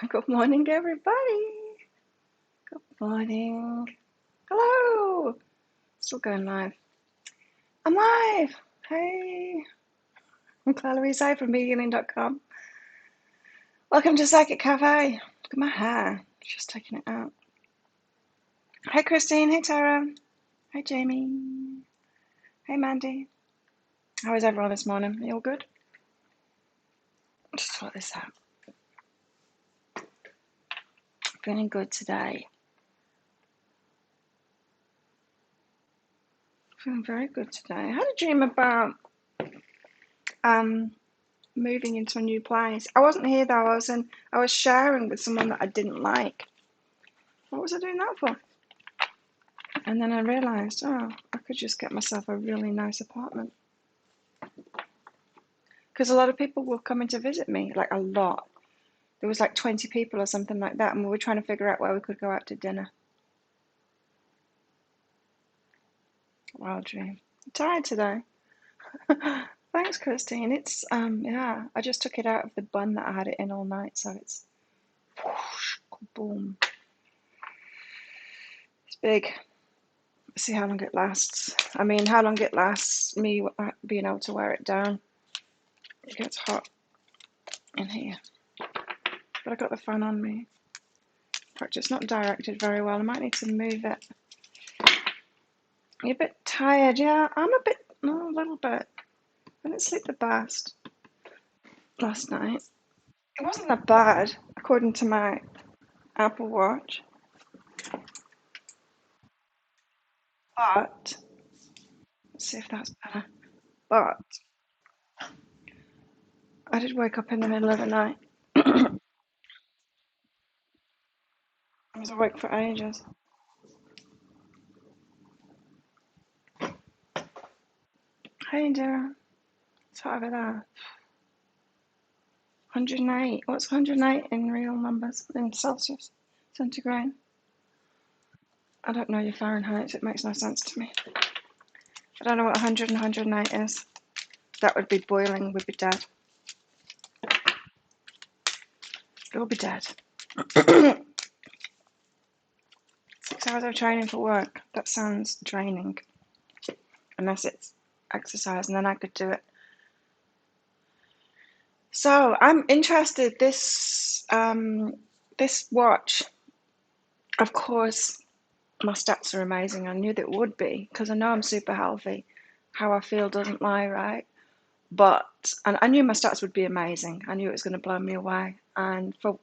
Good morning, everybody. Good morning. Hello. Still going live. I'm live. Hey. I'm Claire Louise from Medialing.com. Welcome to Psychic Cafe. Look at my hair. Just taking it out. Hey, Christine. Hey, Tara. Hey, Jamie. Hey, Mandy. How is everyone this morning? Are you all good? Just sort this out. Feeling good today. Feeling very good today. I had a dream about moving into a new place. I wasn't here though. I was sharing with someone that I didn't like. What was I doing that for? And then I realised, oh, I could just get myself a really nice apartment. Because a lot of people were coming to visit me, like a lot. There was like 20 people or something like that, and we were trying to figure out where we could go out to dinner. Wild dream. I'm tired today. Thanks, Christine. It's yeah, I just took it out of the bun that I had it in all night, so it's whoosh, boom. It's big. See how long it lasts. I mean, how long it lasts, me being able to wear it down. It gets hot in here. But I got the fan on me. In fact, it's not directed very well. I might need to move it. You're a bit tired, yeah? I'm a bit, no, a little bit. I didn't sleep the best last night. It wasn't that bad, according to my Apple Watch. But, let's see if that's better. But, I did wake up in the middle of the night. I was awake for ages. Hey, dear. It's hot over there. 108. What's 108 in real numbers? In Celsius? Centigrade? I don't know your Fahrenheit. It makes no sense to me. I don't know what 100 and 108 is. That would be boiling. We'd be dead. We'll be dead. 6 hours of training for work. That sounds draining. Unless it's exercise, and then I could do it. So I'm interested. This watch, of course, my stats are amazing. I knew that it would be because I know I'm super healthy. How I feel doesn't lie, right? And I knew my stats would be amazing. I knew it was going to blow me away. And for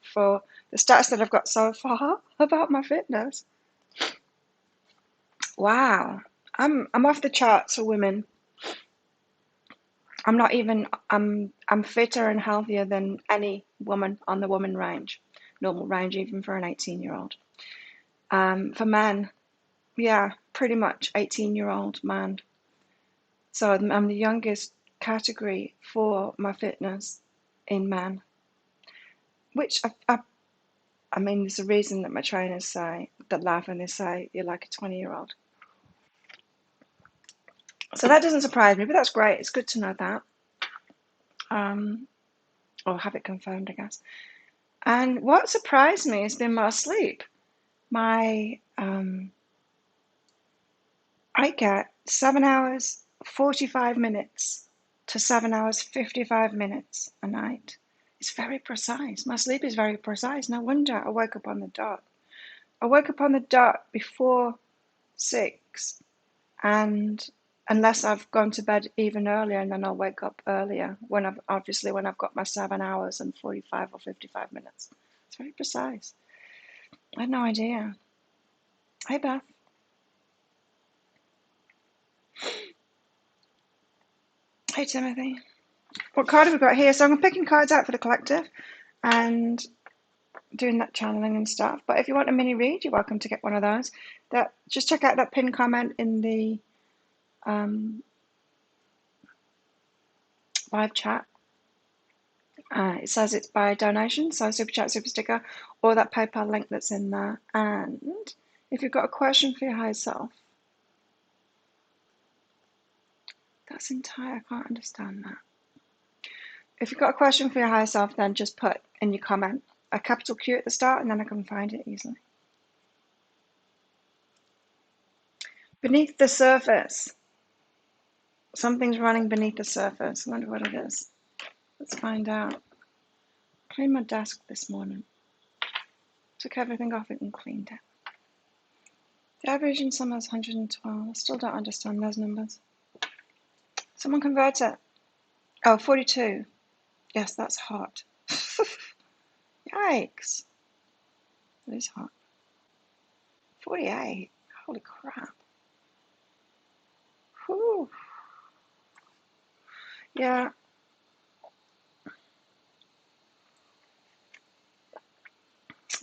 the stats that I've got so far about my fitness, wow, I'm off the charts for women. I'm fitter and healthier than any woman on the woman range, normal range, even for an 18-year-old. For men, yeah, pretty much 18-year-old man. So I'm the youngest category for my fitness in men, which I mean, there's a reason that my trainers say, that laugh and they say, you're like a 20-year-old. So that doesn't surprise me, but that's great. It's good to know that. Or have it confirmed, I guess. And what surprised me has been my sleep. I get 7 hours 45 minutes to 7 hours 55 minutes a night. It's very precise. My sleep is very precise. No wonder I woke up on the dot. I woke up on the dot before 6, and unless I've gone to bed even earlier, and then I'll wake up earlier when I've got my 7 hours and 45 or 55 minutes. It's very precise. I had no idea. Hey, Beth. Hey, Timothy. What card have we got here? So I'm picking cards out for the collective and doing that channeling and stuff. But if you want a mini read, you're welcome to get one of those. Just check out that pinned comment in the live chat. It says it's by donation, so super chat, super sticker, or that PayPal link that's in there. And if you've got a question for your higher self, that's entire. I can't understand that. If you've got a question for your higher self, then just put in your comment a capital Q at the start, and then I can find it easily. Beneath the surface. Something's running beneath the surface. I wonder what it is. Let's find out. Cleaned my desk this morning. Took everything off it and cleaned it. The average in summer is 112. I still don't understand those numbers. Someone convert it. Oh, 42. Yes, that's hot. Yikes. It is hot. 48. Holy crap. Whew. Yeah.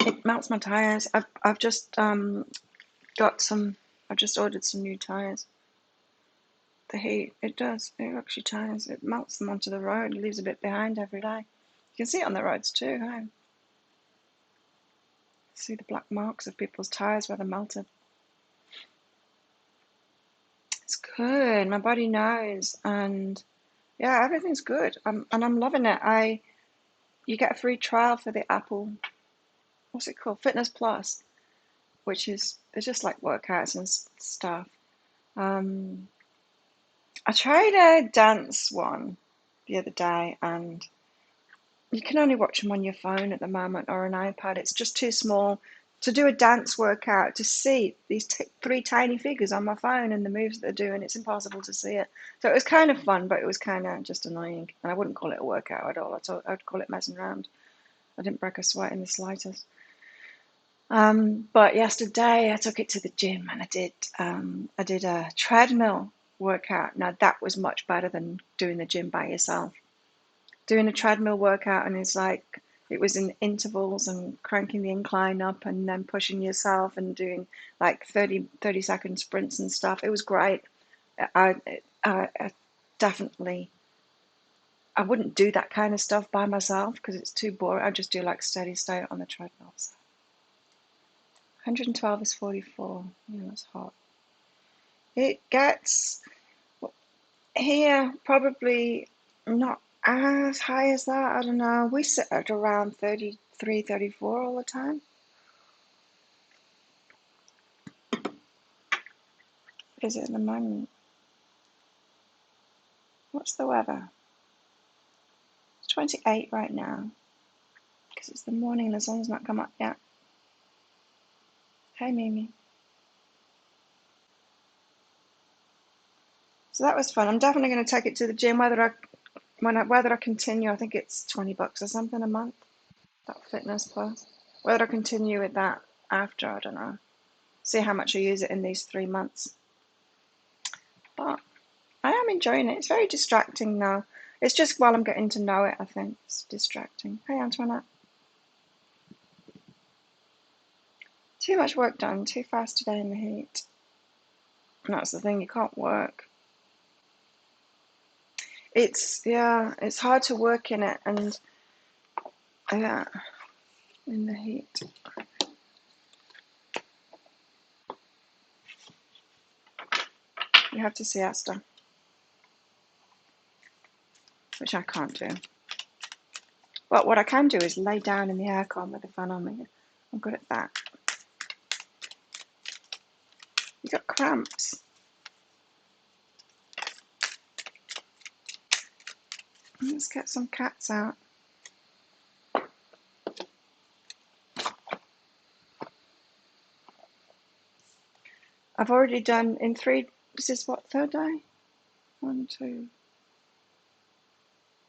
It melts my tires. I've just got some. I've just ordered some new tires. The heat, it does. It actually tires. It melts them onto the road. It leaves a bit behind every day. You can see it on the roads too. Hey? See the black marks of people's tires where they're melted. It's good. My body knows, and yeah, everything's good. And I'm loving it. You get a free trial for the Apple. What's it called? Fitness Plus, which is it's just like workouts and stuff. I tried a dance one the other day, and you can only watch them on your phone at the moment or an iPad. It's just too small to do a dance workout. To see these three tiny figures on my phone and the moves that they're doing, it's impossible to see it. So it was kind of fun, but it was kind of just annoying. And I wouldn't call it a workout at all. I'd call it messing around. I didn't break a sweat in the slightest. But yesterday I took it to the gym and I did a treadmill workout. Now that was much better than doing the gym by yourself. Doing a treadmill workout, and it was in intervals and cranking the incline up and then pushing yourself and doing like 30-second sprints and stuff. It was great. I definitely, I wouldn't do that kind of stuff by myself because it's too boring. I just do like steady state on the treadmill. So 112 is 44. Yeah, that's hot. It gets here probably not as high as that. I don't know. We sit at around 33, 34 all the time. What is it at the moment? What's the weather? It's 28 right now because it's the morning and the sun's not come up yet. Hey, Mimi. So that was fun. I'm definitely going to take it to the gym. Whether I continue, I think it's $20 or something a month. That Fitness Plus. Whether I continue with that after, I don't know. See how much I use it in these 3 months. But I am enjoying it. It's very distracting now. It's just while I'm getting to know it, I think. It's distracting. Hey, Antoinette. Too much work done, too fast today in the heat. And that's the thing, you can't work. It's hard to work in it, and yeah, in the heat. You have to siesta, which I can't do. But what I can do is lay down in the aircon with the fan on me. I'm good at that. You got cramps. Let's get some cats out. I've already done in 3. This is what, third day? 1, 2.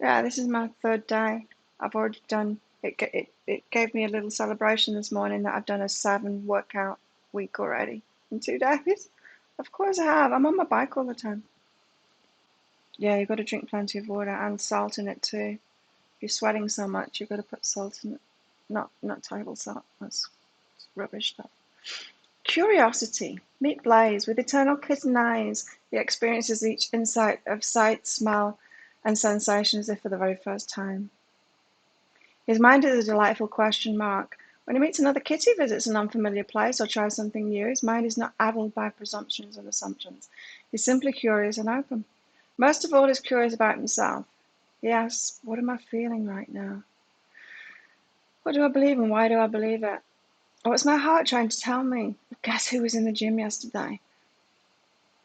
Yeah, this is my third day. I've already done. It gave me a little celebration this morning that I've done a 7 workout week already in 2 days. Of course I have. I'm on my bike all the time. Yeah, you've got to drink plenty of water and salt in it too. If you're sweating so much, you've got to put salt in it. Not table salt. That's rubbish stuff. Curiosity. Meet Blaze. With eternal kitten eyes, he experiences each insight of sight, smell, and sensation as if for the very first time. His mind is a delightful question mark. When he meets another kitty, visits an unfamiliar place, or tries something new, his mind is not addled by presumptions and assumptions. He's simply curious and open. Most of all, he's curious about himself. He asks, what am I feeling right now? What do I believe and why do I believe it? What's my heart trying to tell me? Guess who was in the gym yesterday?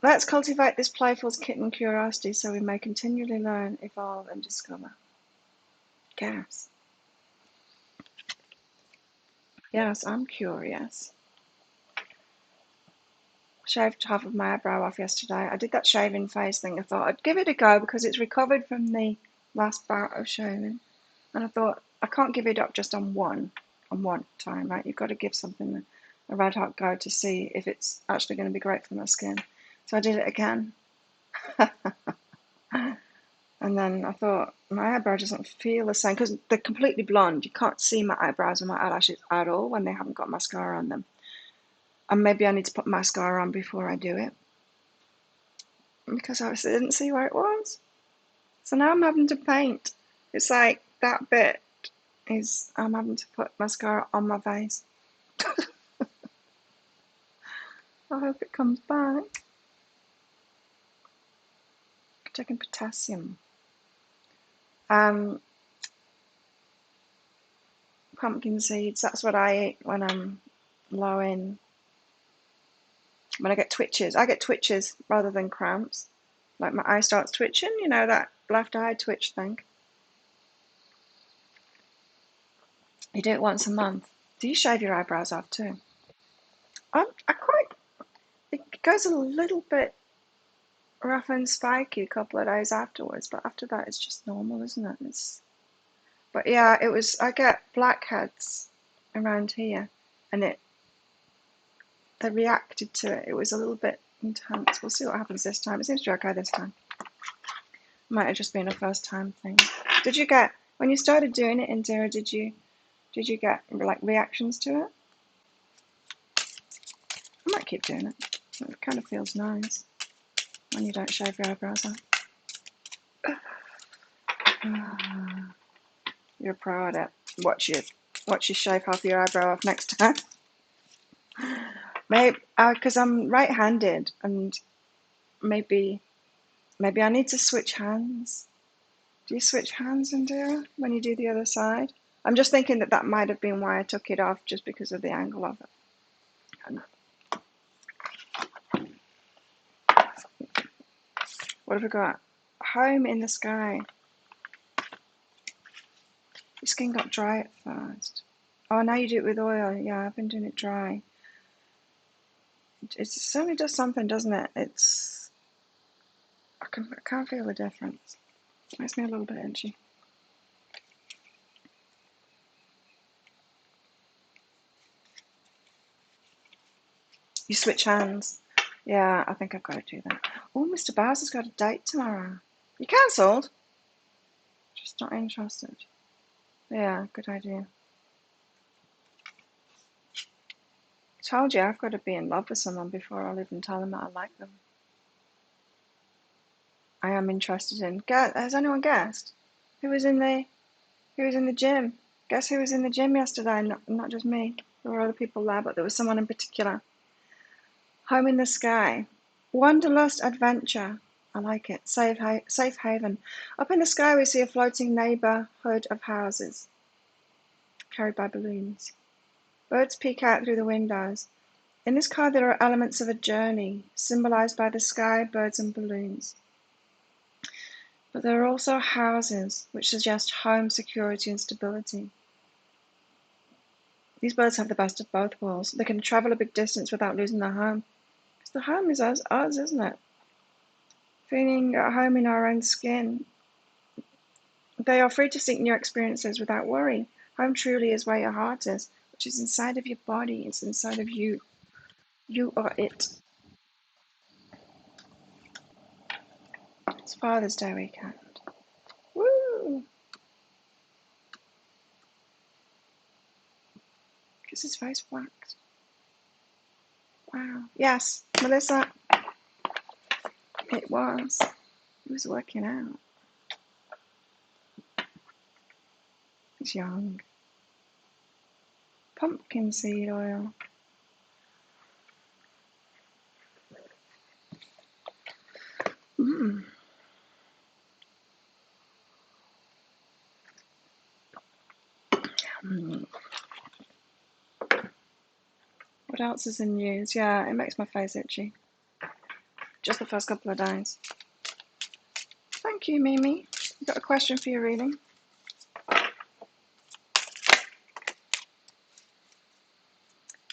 Let's cultivate this playful kitten curiosity so we may continually learn, evolve, and discover. Guess. Yes, I'm curious. Shaved half of my eyebrow off yesterday. I did that shaving phase thing. I thought I'd give it a go because it's recovered from the last bout of shaving. And I thought, I can't give it up just on one time, right? You've got to give something a red hot go to see if it's actually going to be great for my skin. So I did it again. And then I thought, my eyebrow doesn't feel the same because they're completely blonde. You can't see my eyebrows and my eyelashes at all when they haven't got mascara on them. And maybe I need to put mascara on before I do it because I didn't see where it was. So now I'm having to paint. It's like that bit is I'm having to put mascara on my face. I hope it comes back. Taking potassium. Pumpkin seeds, that's what I eat when I'm low in. When I get twitches. I get twitches rather than cramps. Like my eye starts twitching, you know, that left eye twitch thing. You do it once a month. Do you shave your eyebrows off too? It goes a little bit rough and spiky a couple of days afterwards, but after that it's just normal, isn't it? But yeah, I get blackheads around here, and they reacted to it. It was a little bit intense. We'll see what happens this time. It seems to be okay this time. Might have just been a first time thing. Did you get, when you started doing it, Indira, did you get like reactions to it? I might keep doing it. It kind of feels nice when you don't shave your eyebrows off. You're a pro at it. Watch you shave half your eyebrow off next time. Maybe because I'm right-handed, and maybe I need to switch hands. Do you switch hands, Indira, when you do the other side? I'm just thinking that might have been why I took it off, just because of the angle of it. What have we got? Home in the sky. Your skin got dry at first. Oh, now you do it with oil. Yeah, I've been doing it dry. It certainly does something, doesn't it? I can't feel the difference. Makes me a little bit itchy. You switch hands. Yeah, I think I've got to do that. Oh, Mr. Bowser's got a date tomorrow. You cancelled? Just not interested. Yeah, good idea. I told you I've got to be in love with someone before I'll even tell them that I like them. I am interested in. Has anyone guessed? Who was in the gym? Guess who was in the gym yesterday? Not just me. There were other people there, but there was someone in particular. Home in the sky. Wanderlust adventure. I like it. Safe haven. Up in the sky we see a floating neighborhood of houses carried by balloons. Birds peek out through the windows. In this card there are elements of a journey, symbolized by the sky, birds and balloons. But there are also houses, which suggest home, security and stability. These birds have the best of both worlds. They can travel a big distance without losing their home. Because the home is us, isn't it? Feeling at home in our own skin. They are free to seek new experiences without worry. Home truly is where your heart is, which is inside of your body. It's inside of you. You are it. It's Father's Day weekend. Woo! Gets his face waxed. Wow. Yes, Melissa. It was. He was working out. He's young. Pumpkin seed oil. Mmm. What else is in news? Yeah, it makes my face itchy. Just the first couple of days. Thank you, Mimi. I've got a question for your reading.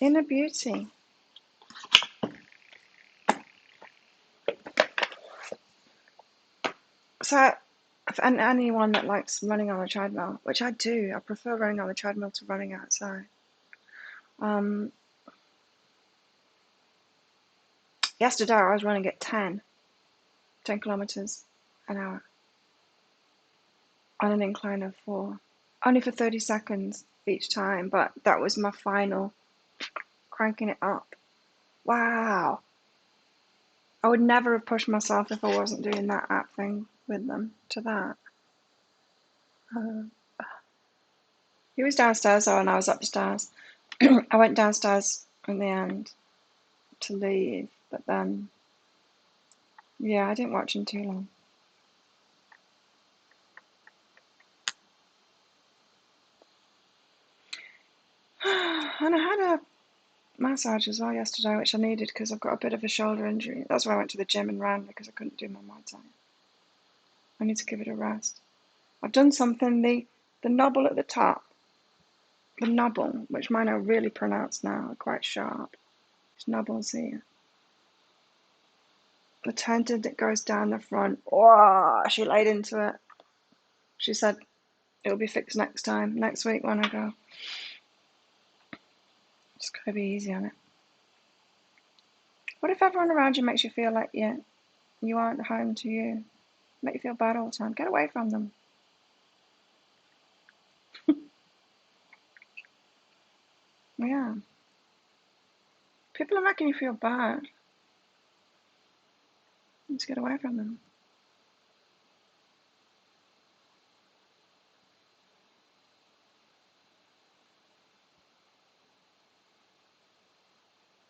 Inner beauty. So, and anyone that likes running on a treadmill, which I do, I prefer running on a treadmill to running outside. Yesterday I was running at 10 kilometers an hour on an incline of 4, only for 30 seconds each time, but that was my final cranking it up. Wow. I would never have pushed myself if I wasn't doing that app thing with them to that. He was downstairs though, and I was upstairs. I went downstairs in the end to leave, but then, yeah, I didn't watch him too long. And I had a massage as well yesterday, which I needed because I've got a bit of a shoulder injury. That's why I went to the gym and ran, because I couldn't do my Muay Thai. I need to give it a rest. I've done something, the knobble at the top, the knobble, which mine are really pronounced now, are quite sharp. There's knobbles here. The tendon that goes down the front, oh, she laid into it. She said it'll be fixed next week when I go. Just gotta be easy on it. What if everyone around you makes you feel like you aren't home to you? Make you feel bad all the time? Get away from them. Yeah. People are making you feel bad. Just get away from them.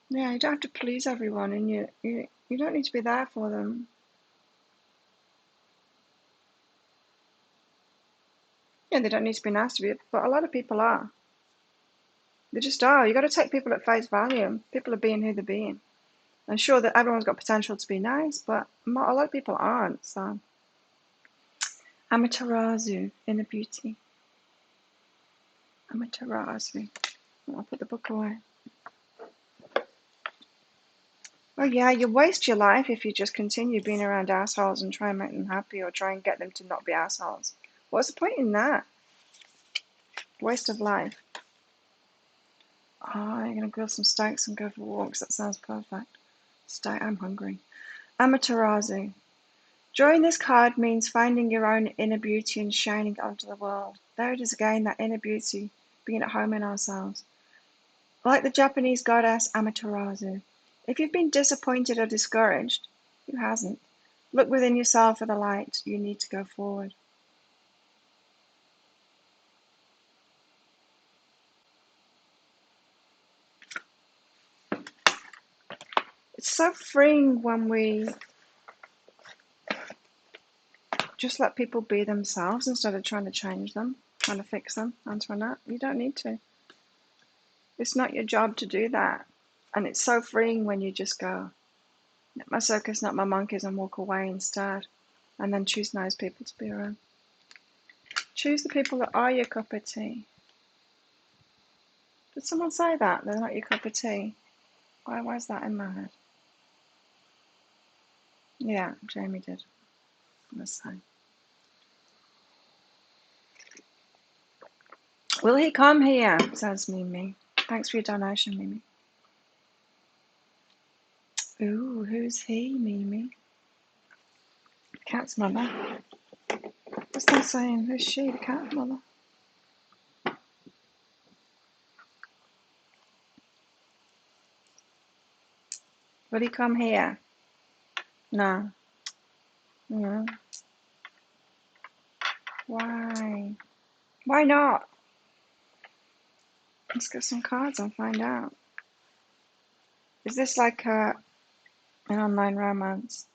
Yeah, you don't have to please everyone, and you don't need to be there for them. Yeah, they don't need to be nice to you, but a lot of people are. They just are. You got to take people at face value. People are being who they're being. I'm sure that everyone's got potential to be nice, but a lot of people aren't. So, Amaterasu, Inner Beauty. Amaterasu. I'll put the book away. Oh yeah, you waste your life if you just continue being around assholes and try and make them happy, or try and get them to not be assholes. What's the point in that? Waste of life. Oh, you're going to grill some steaks and go for walks. That sounds perfect. Steak, I'm hungry. Amaterasu. Drawing this card means finding your own inner beauty and shining it onto the world. There it is again, that inner beauty, being at home in ourselves. Like the Japanese goddess Amaterasu. If you've been disappointed or discouraged, who hasn't? Look within yourself for the light. You need to go forward. It's so freeing when we just let people be themselves instead of trying to change them, trying to fix them. Antoinette, you don't need to. It's not your job to do that. And it's so freeing when you just go, not my circus, not my monkeys, and walk away instead. And then choose nice people to be around. Choose the people that are your cup of tea. Did someone say that? They're not your cup of tea? Why is that in my head? Yeah, Jamie did. Let's say. Will he come here? Says Mimi. Thanks for your donation, Mimi. Ooh, who's he, Mimi? Cat's mother. What's that saying? Who's she, the cat's mother? Will he come here? No. No. Why? Why not? Let's get some cards and find out. Is this like an online romance?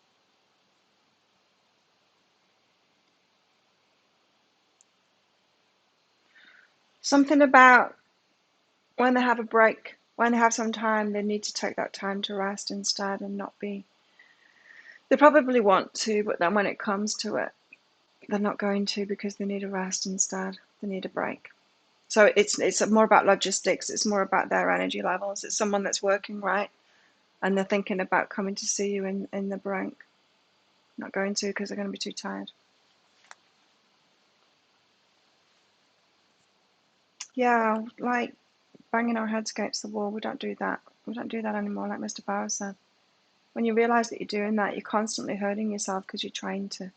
Something about when they have a break when they have some time, they need to take that time to rest instead and not be. They probably want to, but then when it comes to it, they're not going to because they need a rest instead. They need a break. So it's more about logistics. It's more about their energy levels. It's someone that's working right and they're thinking about coming to see you in the break. Not going to because they're going to be too tired. Yeah, like banging our heads against the wall. We don't do that. We don't do that anymore, like Mr. Bauer said. When you realize that you're doing that, you're constantly hurting yourself because you're trying to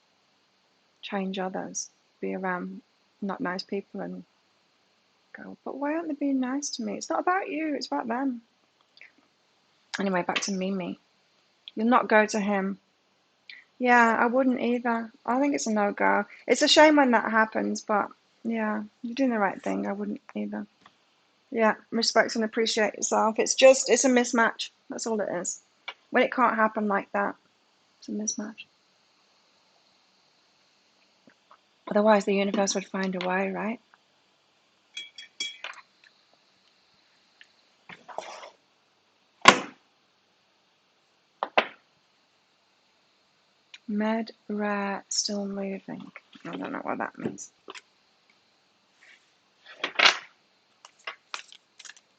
change others, be around not nice people and go, but why aren't they being nice to me? It's not about you, it's about them. Anyway, back to Mimi. You'll not go to him. Yeah, I wouldn't either. I think it's a no-go. It's a shame when that happens, but yeah, you're doing the right thing. I wouldn't either. Yeah, respect and appreciate yourself. It's a mismatch. That's all it is. When it can't happen like that, it's a mismatch. Otherwise, the universe would find a way, right? Med, rare, still moving. I don't know what that means. I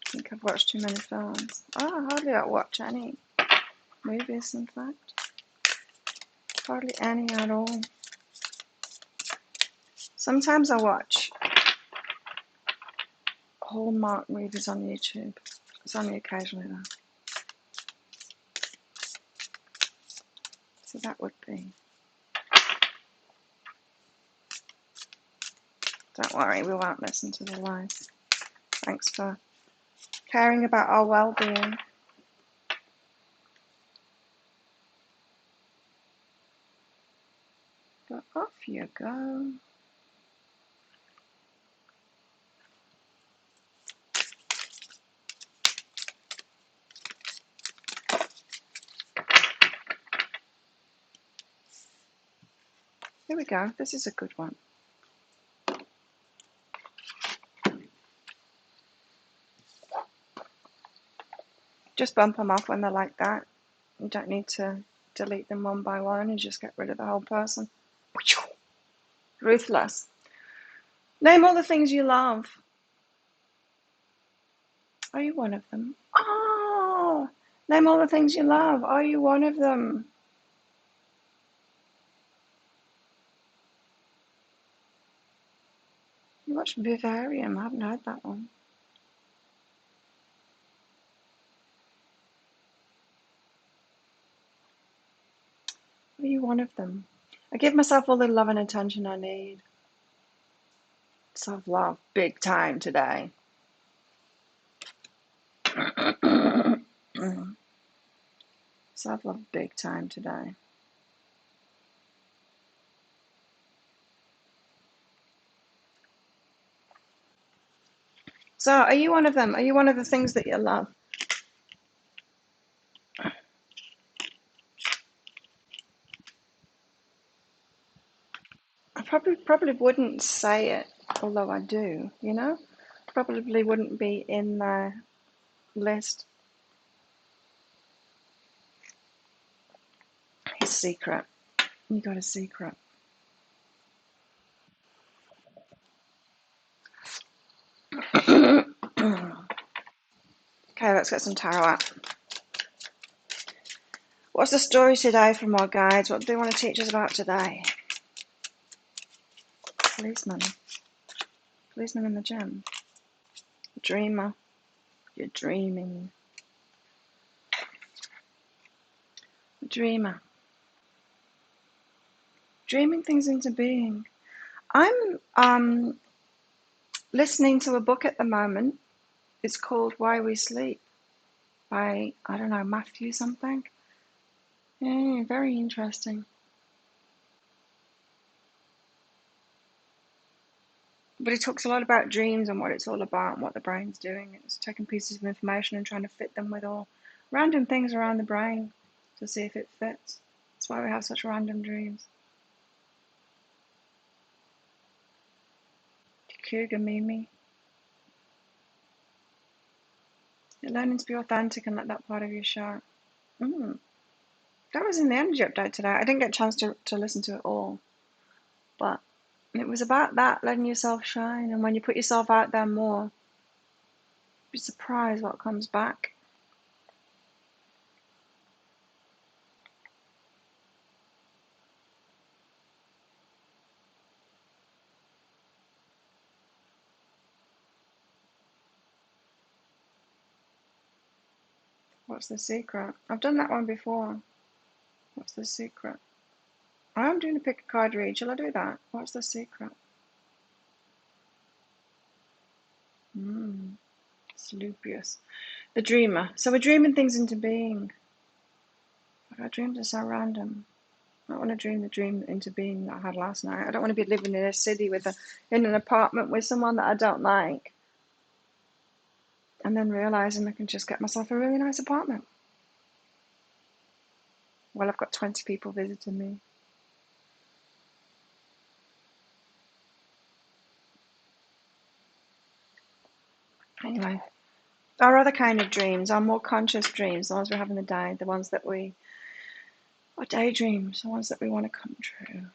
think I've watched too many films. Oh, hardly I watch any movies, in fact. Hardly any at all. Sometimes I watch Hallmark movies on YouTube. It's only occasionally though. So that would be. Don't worry, we won't listen to the lies. Thanks for caring about our well-being. But off you go. Here we go. This is a good one. Just bump them off when they're like that. You don't need to delete them one by one and just get rid of the whole person. Ruthless. Name all the things you love. Are you one of them? Oh, name all the things you love. Are you one of them? You watched Vivarium. I haven't heard that one. Are you one of them? I give myself all the love and attention I need. Self-love, big time today. Self-love, big time today. So, are you one of them? Are you one of the things that you love? I probably wouldn't say it, although I do, you know? Probably wouldn't be in the list. His secret. You got a secret. Okay, let's get some tarot out. What's the story today from our guides? What do they want to teach us about today? Policeman. Policeman in the gym. Dreamer. You're dreaming. Dreamer. Dreaming things into being. I'm listening to a book at the moment. It's called Why We Sleep by, I don't know, Matthew something. Yeah, very interesting. But it talks a lot about dreams and what it's all about and what the brain's doing. It's taking pieces of information and trying to fit them with all random things around the brain to see if it fits. That's why we have such random dreams. Cougar Mimi. You're learning to be authentic and let that part of you show. That was in the energy update today. I didn't get a chance to listen to it all, but it was about that, letting yourself shine. And when you put yourself out there more, be surprised what comes back. What's the secret? I've done that one before. What's the secret? I'm doing a pick a card read. Shall I do that? What's the secret? It's lupus. The dreamer. So we're dreaming things into being. But our dreams are so random. I don't want to dream the dream into being that I had last night. I don't want to be living in a city in an apartment with someone that I don't like, and then realizing I can just get myself a really nice apartment. Well, I've got 20 people visiting me. Anyway, our other kind of dreams, our more conscious dreams, the ones we have in the day, the ones that our daydreams, the ones that we want to come true.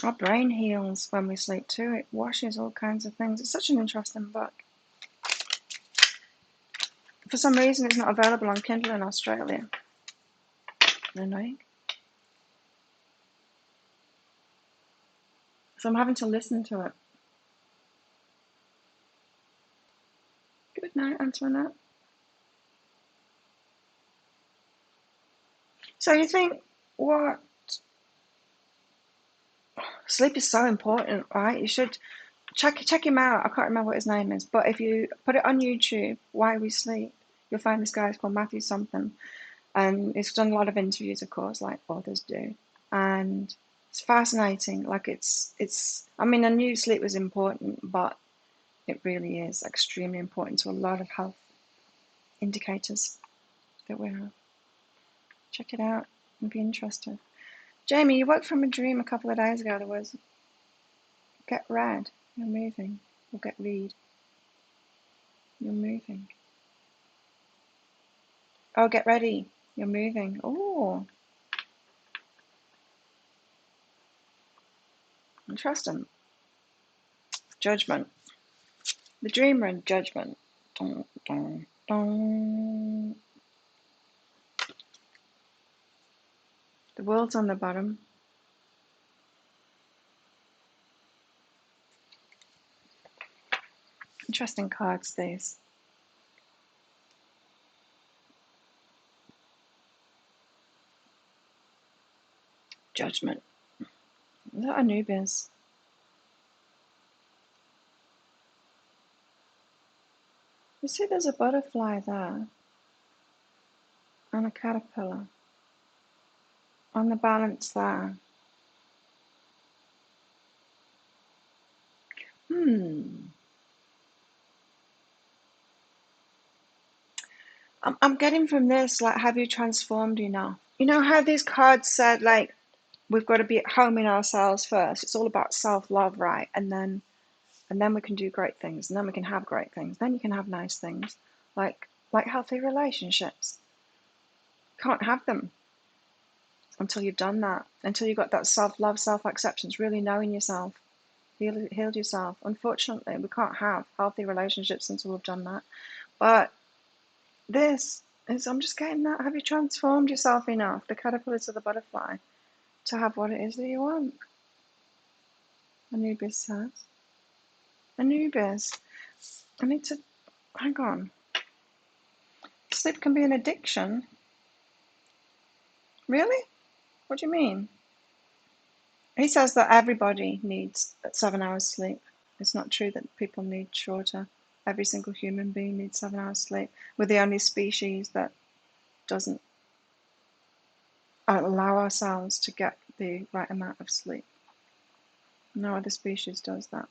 Our brain heals when we sleep too. It washes all kinds of things. It's such an interesting book. For some reason, it's not available on Kindle in Australia. Annoying. So I'm having to listen to it. Good night, Antoinette. So you think what? Sleep is so important, right? You should check him out. I can't remember what his name is, but if you put it on YouTube, Why We Sleep, you'll find this guy called Matthew something, and he's done a lot of interviews, of course, like authors do, and it's fascinating. Like it's. I mean, I knew sleep was important, but it really is extremely important to a lot of health indicators that we have. Check it out and be interested. Jamie, you woke from a dream a couple of days ago. There was get read. You're moving. Or get read. You're moving. Oh, get ready. You're moving. Oh, interesting. Judgment. The dreamer and judgment. Dun, dun, dun. The world's on the bottom. Interesting cards, these. Judgment. Is that Anubis? You see there's a butterfly there and a caterpillar on the balance there. I'm getting from this, like, have you transformed enough? You know how these cards said, like, we've got to be at home in ourselves first. It's all about self-love, right? And then we can do great things, and then we can have great things. Then you can have nice things, like healthy relationships. Can't have them until you've done that, until you've got that self-love, self-acceptance, really knowing yourself, healed yourself. Unfortunately, we can't have healthy relationships until we've done that. But this is, I'm just getting that. Have you transformed yourself enough, the caterpillar to the butterfly, to have what it is that you want? Anubis says. Anubis, I need to, hang on. Sleep can be an addiction. Really? What do you mean? He says that everybody needs 7 hours sleep. It's not true that people need shorter. Every single human being needs 7 hours sleep. We're the only species that doesn't allow ourselves to get the right amount of sleep. No other species does that.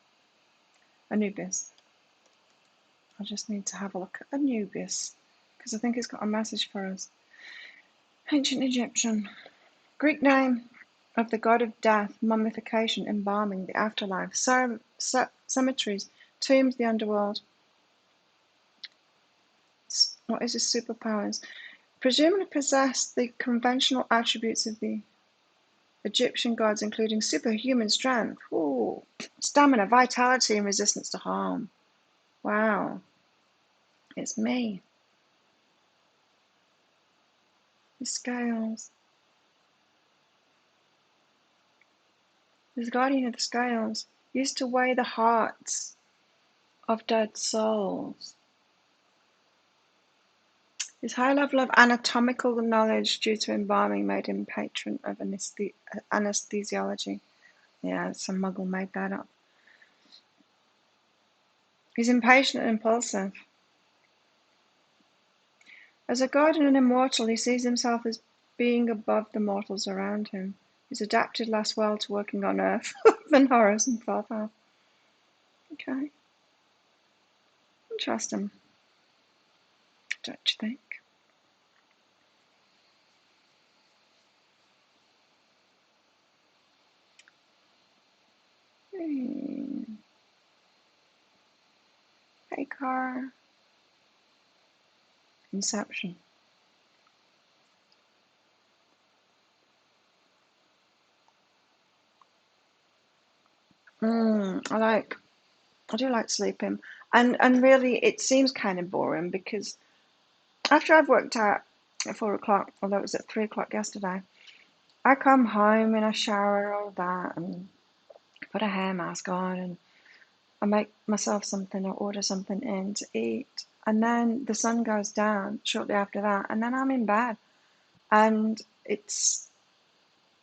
Anubis. I just need to have a look at Anubis because I think it's got a message for us. Ancient Egyptian. Greek name, of the god of death, mummification, embalming, the afterlife, cemeteries, tombs, the underworld. What is his superpowers? Presumably possessed the conventional attributes of the Egyptian gods, including superhuman strength, stamina, vitality, and resistance to harm. Wow. It's me. The scales. This guardian of the scales used to weigh the hearts of dead souls. His high level of anatomical knowledge due to embalming made him patron of anesthesiology. Yeah, some muggle made that up. He's impatient and impulsive. As a god and an immortal, he sees himself as being above the mortals around him. He's adapted less well to working on Earth than Horus and Father. Okay. Interesting. Don't you think? Hey, car. Inception. I do like sleeping, and really it seems kind of boring because after I've worked out at 4 o'clock, although it was at 3 o'clock yesterday, I come home and I shower, all that, and put a hair mask on, and I make myself something or order something in to eat, and then the sun goes down shortly after that, and then I'm in bed, and it's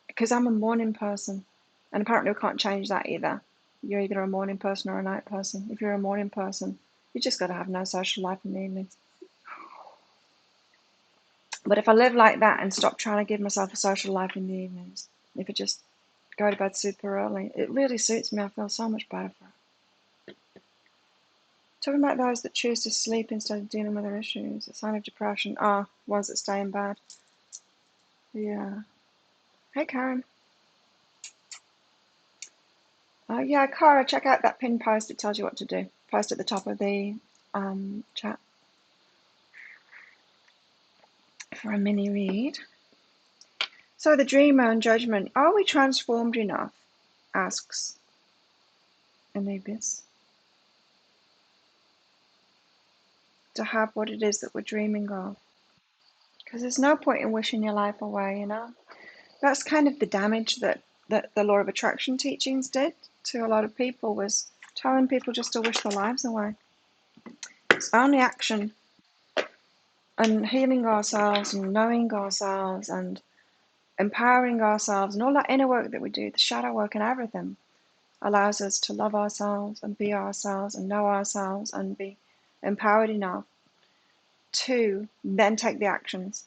because I'm a morning person, and apparently we can't change that either. You're either a morning person or a night person. If you're a morning person, you just got to have no social life in the evenings. But if I live like that and stop trying to give myself a social life in the evenings, if I just go to bed super early, it really suits me. I feel so much better for it. Talking about those that choose to sleep instead of dealing with their issues, a sign of depression. Ones that stay in bed. Yeah. Hey, Karen. Yeah, Cara, check out that pinned post. It tells you what to do. Post at the top of the chat for a mini read. So the dreamer and judgment. Are we transformed enough? Asks Anubis. To have what it is that we're dreaming of. Because there's no point in wishing your life away, you know? That's kind of the damage that the law of attraction teachings did to a lot of people, was telling people just to wish their lives away. It's only action and healing ourselves and knowing ourselves and empowering ourselves and all that inner work that we do, the shadow work and everything, allows us to love ourselves and be ourselves and know ourselves and be empowered enough to then take the actions,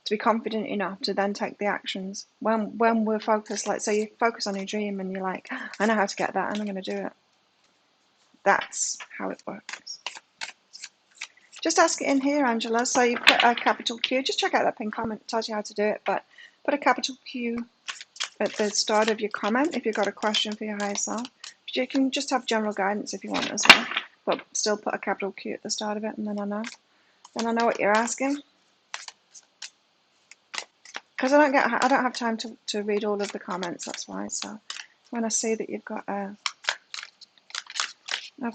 to be confident enough to then take the actions when we're focused. Like, so you focus on your dream and you're like, I know how to get that and I'm going to do it. That's how it works. Just ask it in here, Angela. So you put a capital Q. Just check out that pinned comment. It tells you how to do it. But put a capital Q at the start of your comment if you've got a question for your higher self. You can just have general guidance if you want as well. But still put a capital Q at the start of it, and then I know. Then I know what you're asking. Because I don't have time to read all of the comments. That's why. So when I see that you've got I've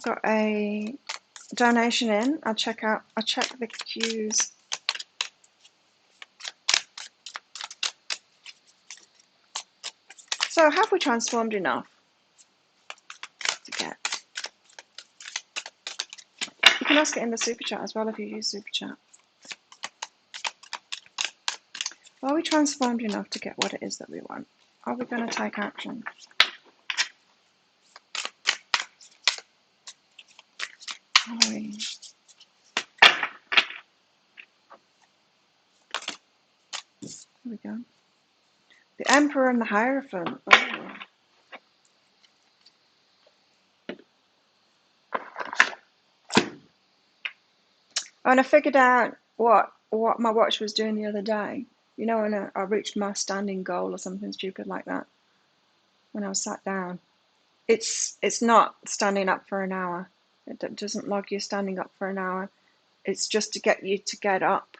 got a donation in, I check the Qs. So have we transformed enough to get? You can ask it in the super chat as well if you use super chat. Are we transformed enough to get what it is that we want? Are we going to take action? Are we? Here we go. The Emperor and the Hierophant. Oh. And I figured out what my watch was doing the other day. You know, when I reached my standing goal or something stupid like that, when I was sat down. It's not standing up for an hour. It doesn't log you standing up for an hour. It's just to get you to get up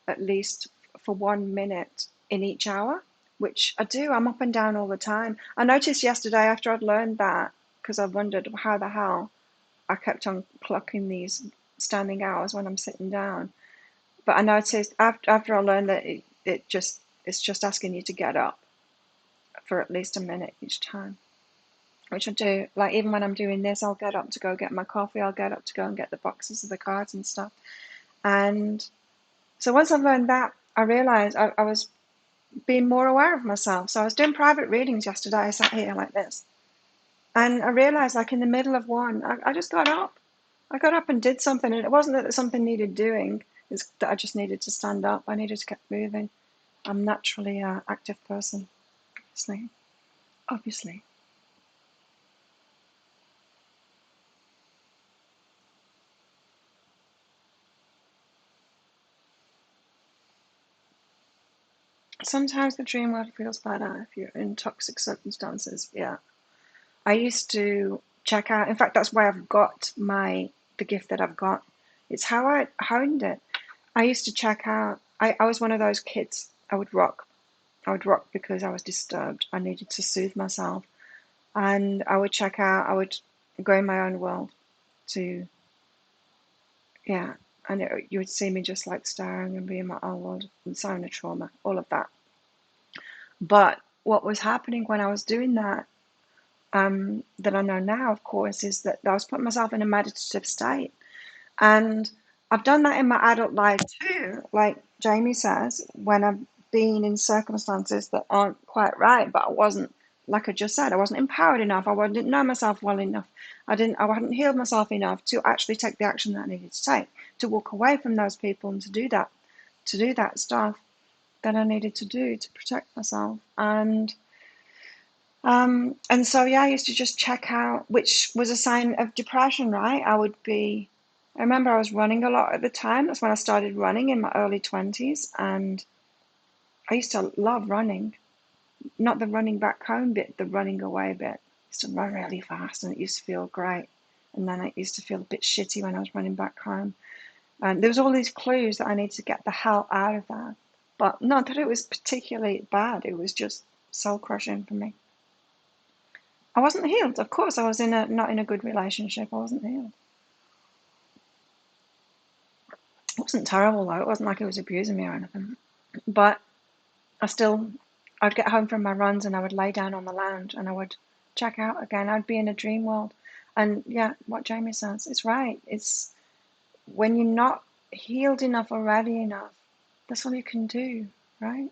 at least for 1 minute in each hour, which I do. I'm up and down all the time. I noticed yesterday after I'd learned that, because I wondered how the hell I kept on clocking these standing hours when I'm sitting down. But I noticed after I learned that it's just asking you to get up for at least a minute each time, which I do. Like even when I'm doing this, I'll get up to go get my coffee. I'll get up to go and get the boxes of the cards and stuff. And so once I've learned that, I realized I was being more aware of myself. So I was doing private readings yesterday. I sat here like this, and I realized, like in the middle of one, I just got up. I got up and did something, and it wasn't that something needed doing. It's that I just needed to stand up. I needed to get moving. I'm naturally an active person, obviously. Obviously. Sometimes the dream world feels better if you're in toxic circumstances. Yeah. I used to check out, in fact, that's why I've got the gift that I've got. It's how I honed it. I used to check out, I was one of those kids. I would rock. I would rock because I was disturbed. I needed to soothe myself. And I would check out, I would go in my own world to, yeah. And you would see me just like staring and be in my own world and sign of trauma, all of that. But what was happening when I was doing that, that I know now, of course, is that I was putting myself in a meditative state. And I've done that in my adult life too, like Jamie says, when I've been in circumstances that aren't quite right, but I wasn't, like I just said, I wasn't empowered enough. I didn't know myself well enough. I hadn't healed myself enough to actually take the action that I needed to take, to walk away from those people and to do that stuff that I needed to do to protect myself. And so yeah, I used to just check out, which was a sign of depression, right? I remember I was running a lot at the time. That's when I started running in my early 20s, and I used to love running. Not the running back home bit, the running away bit. I used to run really fast, and it used to feel great. And then it used to feel a bit shitty when I was running back home. And there was all these clues that I needed to get the hell out of that. But not that it was particularly bad. It was just soul crushing for me. I wasn't healed. Of course, I was not in a good relationship. I wasn't healed. It wasn't terrible though. It wasn't like he was abusing me or anything. But I'd get home from my runs and I would lay down on the lounge and I would check out again. I'd be in a dream world. And yeah, what Jamie says, it's right. It's when you're not healed enough or ready enough, that's all you can do, right?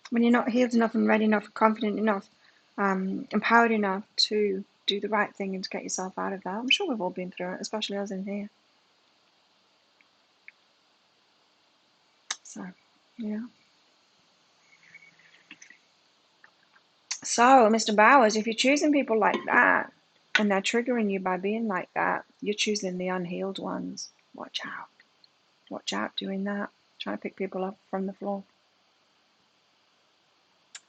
When you're not healed enough and ready enough, confident enough, empowered enough to do the right thing and to get yourself out of that. I'm sure we've all been through it, especially us in here. So, yeah. So, Mr. Bowers, if you're choosing people like that and they're triggering you by being like that, you're choosing the unhealed ones. Watch out. Watch out doing that. Trying to pick people up from the floor.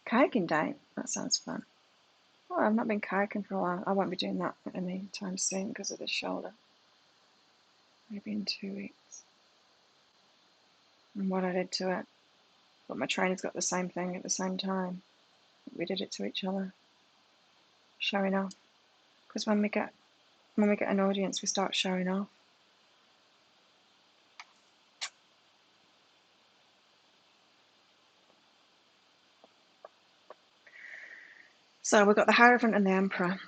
Kayaking date. That sounds fun. Oh, I've not been kayaking for a while. I won't be doing that anytime soon because of this shoulder. Maybe in 2 weeks. And what I did to it. But my trainer's got the same thing at the same time. We did it to each other. Showing off. Because when we get an audience, we start showing off. So we've got the Hierophant and the Emperor.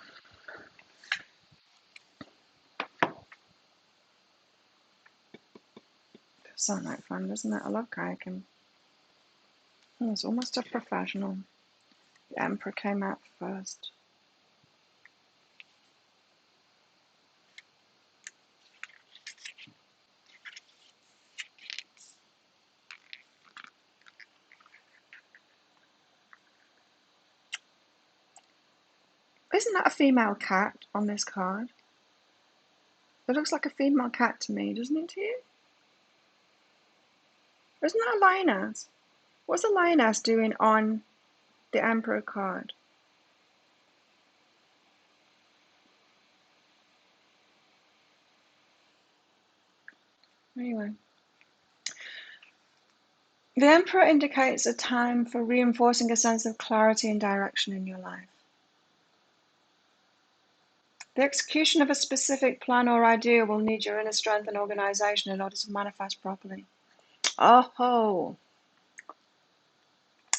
Sound like fun, doesn't it? I love kayaking. Oh, it's almost a professional. The Emperor came out first. Isn't that a female cat on this card? It looks like a female cat to me, doesn't it to you? Isn't that a lioness? What's the lioness doing on the Emperor card? Anyway, the Emperor indicates a time for reinforcing a sense of clarity and direction in your life. The execution of a specific plan or idea will need your inner strength and organization in order to manifest properly. Oh,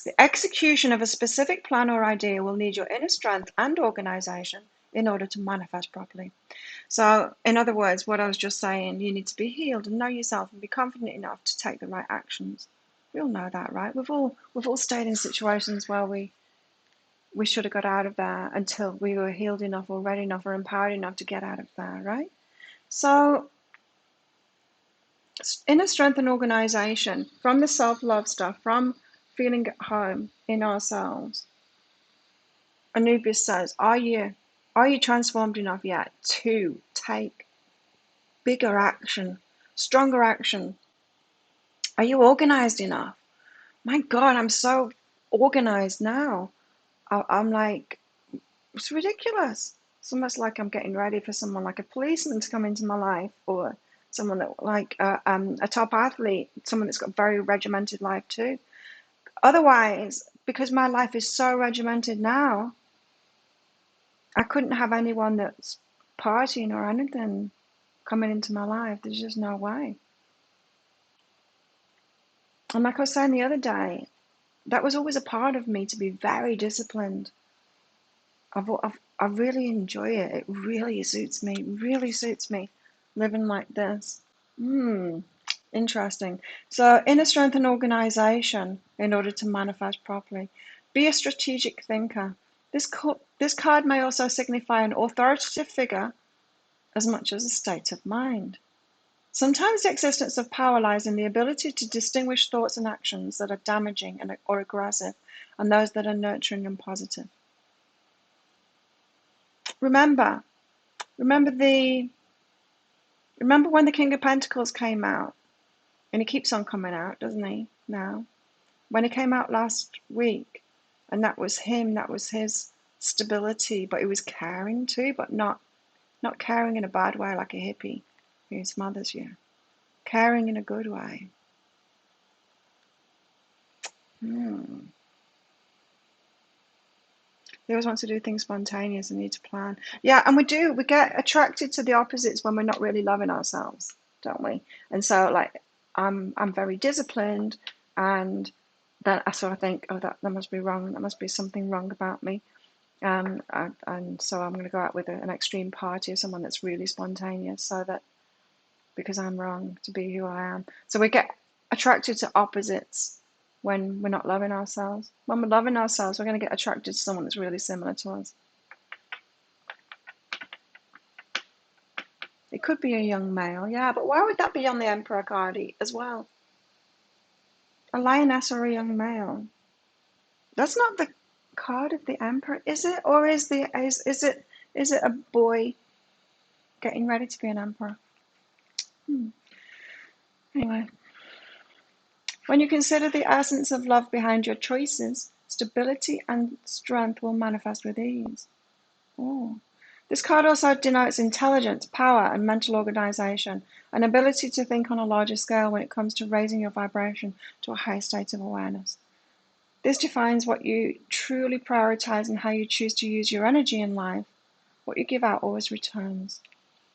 the execution of a specific plan or idea will need your inner strength and organization in order to manifest properly. So, in other words, what I was just saying, you need to be healed and know yourself and be confident enough to take the right actions. We all know that, right? We've all stayed in situations where we should have got out of there until we were healed enough or ready enough or empowered enough to get out of there, right? So, inner strength and organization from the self-love stuff, from feeling at home in ourselves. Anubis says, are you transformed enough yet to take bigger action, stronger action? Are you organized enough? My God, I'm so organized now. I'm like, it's ridiculous. It's almost like I'm getting ready for someone like a policeman to come into my life, or someone that like a top athlete, someone that's got a very regimented life too. Otherwise, because my life is so regimented now, I couldn't have anyone that's partying or anything coming into my life. There's just no way. And like I was saying the other day, that was always a part of me, to be very disciplined. I really enjoy it. It really suits me. Really suits me living like this. Interesting. So, inner strength and organization in order to manifest properly. Be a strategic thinker. This card may also signify an authoritative figure as much as a state of mind. Sometimes the existence of power lies in the ability to distinguish thoughts and actions that are damaging or aggressive, and those that are nurturing and positive. Remember when the King of Pentacles came out, and he keeps on coming out, doesn't he? Now, when he came out last week, and that was him, that was his stability, but he was caring too, but not caring in a bad way like a hippie who smothers you. Caring in a good way. They always want to do things spontaneous and need to plan. Yeah, and we do. We get attracted to the opposites when we're not really loving ourselves, don't we? And so, like, I'm very disciplined, and then I sort of think, oh, that must be wrong. That must be something wrong about me. And so I'm going to go out with an extreme party or someone that's really spontaneous, so that because I'm wrong to be who I am. So we get attracted to opposites when we're not loving ourselves. When we're loving ourselves, we're going to get attracted to someone that's really similar to us. It could be a young male, yeah, but why would that be on the Emperor card as well? A lioness or a young male? That's not the card of the Emperor, is it? Or is it a boy getting ready to be an emperor? Anyway. When you consider the essence of love behind your choices, stability and strength will manifest with ease. Oh. This card also denotes intelligence, power, and mental organization, an ability to think on a larger scale when it comes to raising your vibration to a higher state of awareness. This defines what you truly prioritize and how you choose to use your energy in life. What you give out always returns.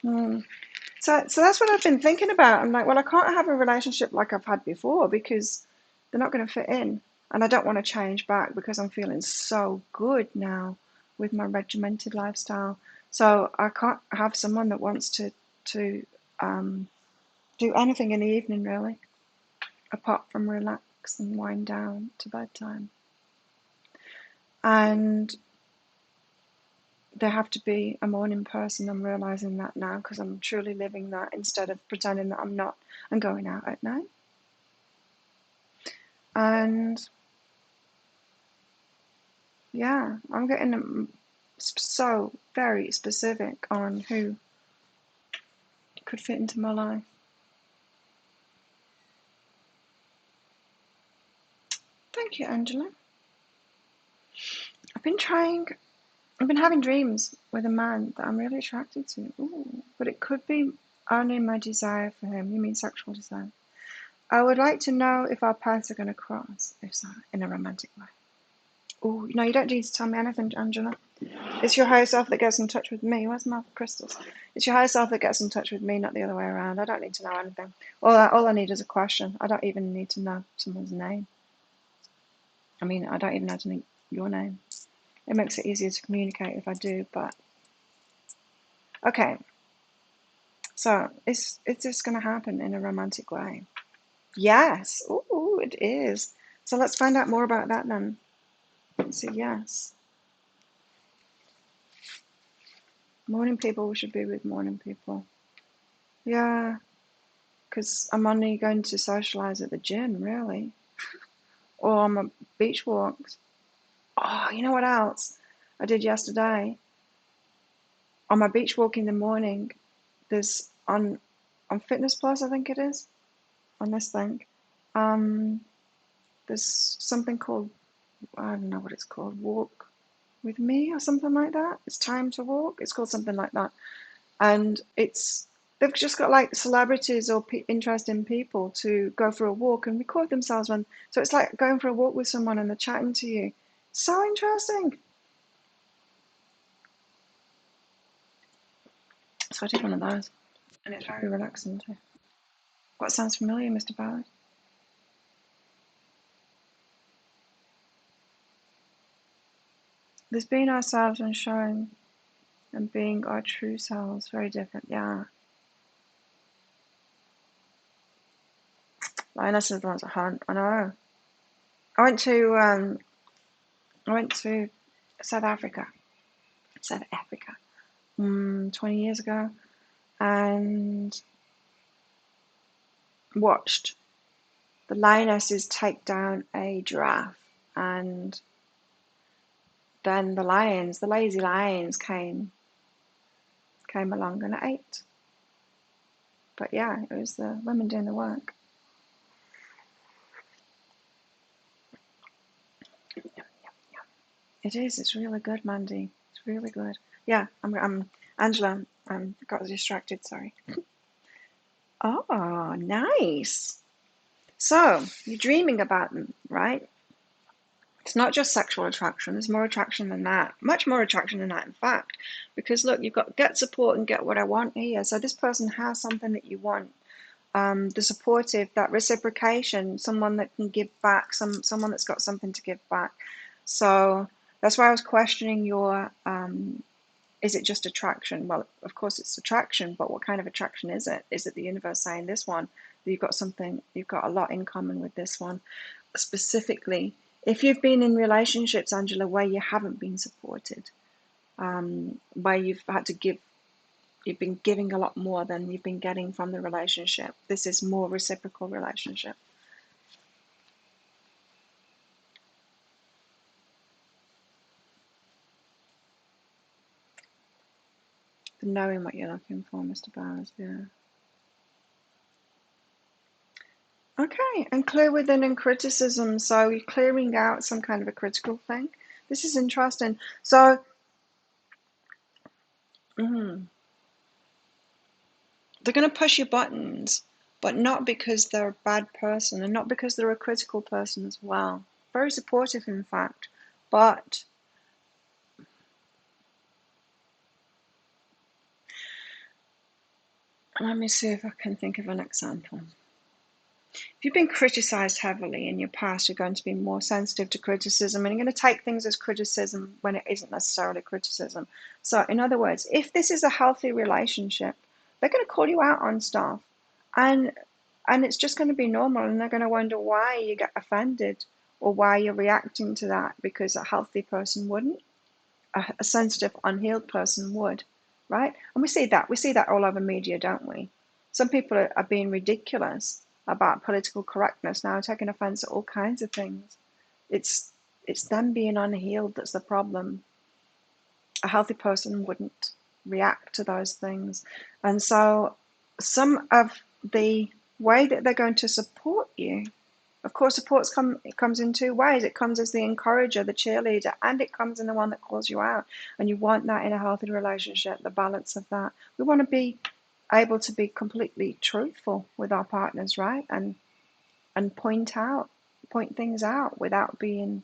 So that's what I've been thinking about. I'm like, well, I can't have a relationship like I've had before because they're not going to fit in. And I don't want to change back because I'm feeling so good now with my regimented lifestyle. So I can't have someone that wants to do anything in the evening, really, apart from relax and wind down to bedtime. And they have to be a morning person. I'm realizing that now because I'm truly living that instead of pretending that I'm not and going out at night. And yeah, I'm getting so very specific on who could fit into my life. Thank you, Angela. I've been having dreams with a man that I'm really attracted to. Ooh, but it could be only my desire for him. You mean sexual desire? I would like to know if our paths are going to cross, if so, in a romantic way. Oh, no, you don't need to tell me anything, Angela. It's your higher self that gets in touch with me. Where's my crystals? It's your higher self that gets in touch with me, not the other way around. I don't need to know anything. All I need is a question. I don't even need to know someone's name. I mean, I don't even know to know your name. It makes it easier to communicate if I do, but... Okay, so is this going to happen in a romantic way? Yes. Ooh, it is. So let's find out more about that then. So yes. Morning people, we should be with morning people. Yeah, because I'm only going to socialise at the gym, really. Or on my beach walks. Oh, you know what else I did yesterday? On my beach walk in the morning, there's on Fitness Plus, I think it is, on this thing. There's something called, I don't know what it's called, Walk with Me or something like that. It's Time to Walk. It's called something like that. And they've just got like celebrities or interesting people to go for a walk and record themselves when. So it's like going for a walk with someone and they're chatting to you. So interesting. So I did one of those, and it's very relaxing too. What sounds familiar, Mr. Ballard? There's being ourselves and showing and being our true selves. Very different, yeah. Lioness is the ones at hunt. I know. I went to South Africa. 20 years ago, and watched the lionesses take down a giraffe, and then the lazy lions came along and ate. But yeah, it was the women doing the work. It is. It's really good, Mandy. It's really good. Yeah, I'm Angela. Got distracted. Sorry. Oh, nice. So you're dreaming about them, right? It's not just sexual attraction. There's more attraction than that. Much more attraction than that, in fact. Because look, you've got get support and get what I want here. So this person has something that you want. The supportive, that reciprocation, someone that can give back, someone that's got something to give back. So that's why I was questioning your, is it just attraction? Well, of course it's attraction, but what kind of attraction is it? Is it the universe saying this one, you've got a lot in common with this one? Specifically, if you've been in relationships, Angela, where you haven't been supported, where you've been giving a lot more than you've been getting from the relationship. This is more reciprocal relationship. Knowing what you're looking for, Mr. Bowers, yeah. Okay, and clear within and criticism. So you're clearing out some kind of a critical thing. This is interesting. So, they're going to push your buttons, but not because they're a bad person and not because they're a critical person as well. Very supportive, in fact. But let me see if I can think of an example. If you've been criticized heavily in your past, you're going to be more sensitive to criticism, and you're going to take things as criticism when it isn't necessarily criticism. So, in other words, if this is a healthy relationship, they're going to call you out on stuff, and it's just going to be normal, and they're going to wonder why you get offended or why you're reacting to that, because a healthy person wouldn't, a sensitive, unhealed person would, right? And we see that all over media, don't we? Some people are being ridiculous about political correctness now, taking offense at all kinds of things. It's them being unhealed that's the problem. A healthy person wouldn't react to those things. And so some of the way that they're going to support you Of course, it comes in two ways. It comes as the encourager, the cheerleader, and it comes in the one that calls you out. And you want that in a healthy relationship, the balance of that. We want to be able to be completely truthful with our partners, right? And point things out without having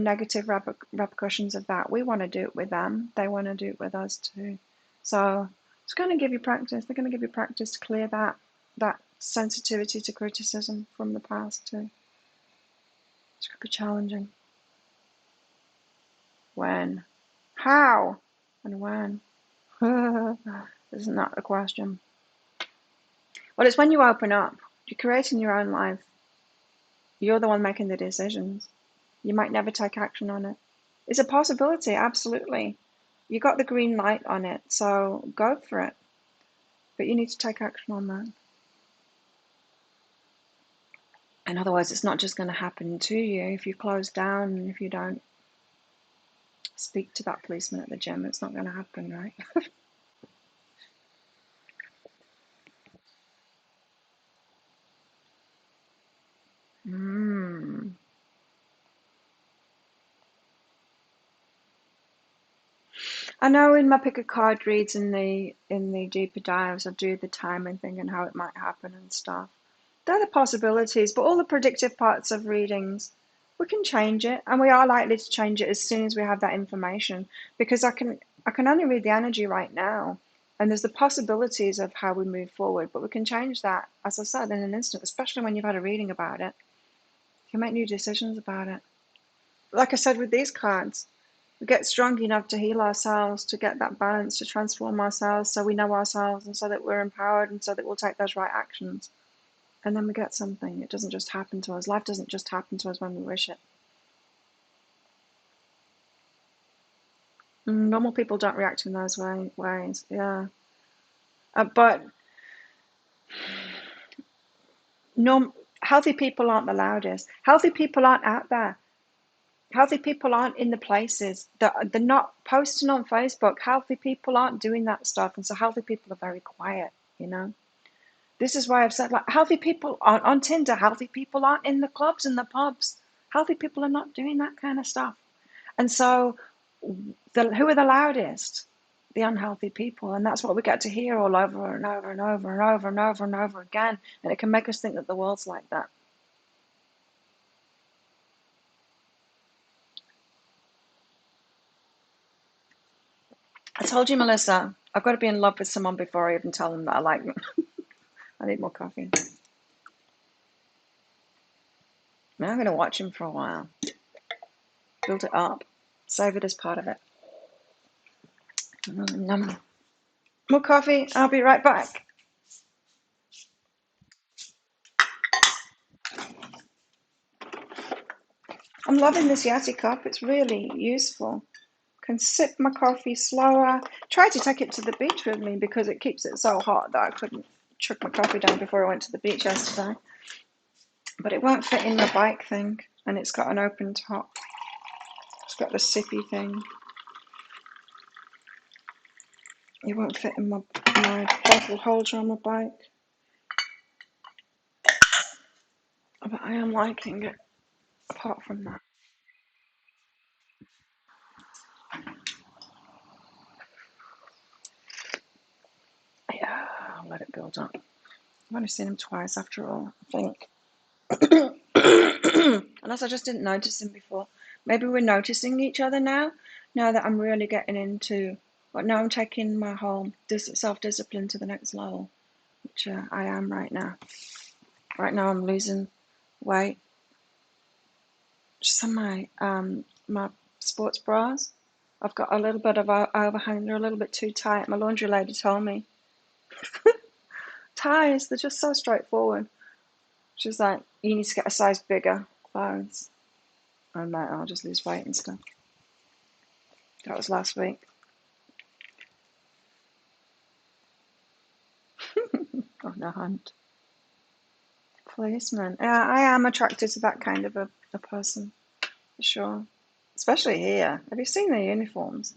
negative repercussions of that. We want to do it with them. They want to do it with us too. So it's going to give you practice. They're going to give you practice to clear that sensitivity to criticism from the past too. It's going to be challenging. When? How? And when? Isn't that the question? Well, it's when you open up. You're creating your own life. You're the one making the decisions. You might never take action on it. It's a possibility, absolutely. You got the green light on it, so go for it. But you need to take action on that. And otherwise, it's not just going to happen to you. If you close down and if you don't speak to that policeman at the gym, it's not going to happen, right? I know in my pick a card reads in the deeper dives, I do the timing thing and how it might happen and stuff. They're the possibilities, but all the predictive parts of readings, we can change it, and we are likely to change it as soon as we have that information. Because I can only read the energy right now, and there's the possibilities of how we move forward, but we can change that, as I said, in an instant. Especially when you've had a reading about it, you can make new decisions about it. Like I said with these cards, we get strong enough to heal ourselves, to get that balance, to transform ourselves, so we know ourselves, and so that we're empowered, and so that we'll take those right actions. And then we get something. It doesn't just happen to us. Life doesn't just happen to us when we wish it. Normal people don't react in those ways. Yeah. But healthy people aren't the loudest. Healthy people aren't out there. Healthy people aren't in the places that they're not posting on Facebook. Healthy people aren't doing that stuff. And so healthy people are very quiet, you know. This is why I've said, like, healthy people aren't on Tinder. Healthy people aren't in the clubs and the pubs. Healthy people are not doing that kind of stuff. And so who are the loudest? The unhealthy people. And that's what we get to hear all over and over and over and over and over and over again. And it can make us think that the world's like that. I told you, Melissa, I've got to be in love with someone before I even tell them that I like them. I need more coffee. Now I'm going to watch him for a while. Build it up. Save it as part of it. More coffee. I'll be right back. I'm loving this Yeti cup. It's really useful. Can sip my coffee slower. Tried to take it to the beach with me because it keeps it so hot that I couldn't chuck my coffee down before I went to the beach yesterday. But it won't fit in the bike thing, and it's got an open top. It's got the sippy thing. It won't fit in my bottle holder on my bike. But I am liking it, apart from that. Yeah, I'll let it build up. I've only seen him twice after all, I think. Unless I just didn't notice him before. Maybe we're noticing each other now that I'm really getting into, well, now I'm taking my whole self-discipline to the next level, which I am right now. Right now I'm losing weight. Just on my sports bras, I've got a little bit of overhang. They're a little bit too tight. My laundry lady told me. Ties, they're just so straightforward. She's like, you need to get a size bigger clothes. I'm like, I'll just lose weight and stuff. That was last week. On a hunt. Policeman. Yeah, I am attracted to that kind of a person, for sure. Especially here. Have you seen their uniforms?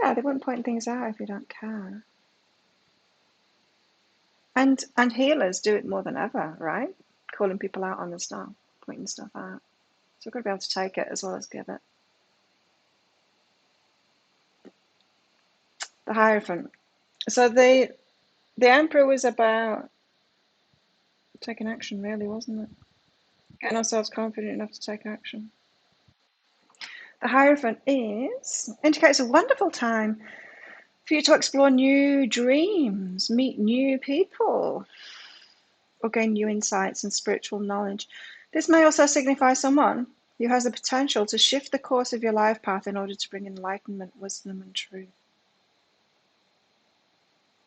Yeah, they wouldn't point things out if you don't care. And healers do it more than ever, right? Calling people out on the stuff, pointing stuff out. So we've got to be able to take it as well as give it. The Hierophant. So the Emperor was about taking action, really, wasn't it? Getting ourselves confident enough to take action. The Hierophant indicates a wonderful time for you to explore new dreams, meet new people, or gain new insights and spiritual knowledge. This may also signify someone who has the potential to shift the course of your life path in order to bring enlightenment, wisdom, and truth.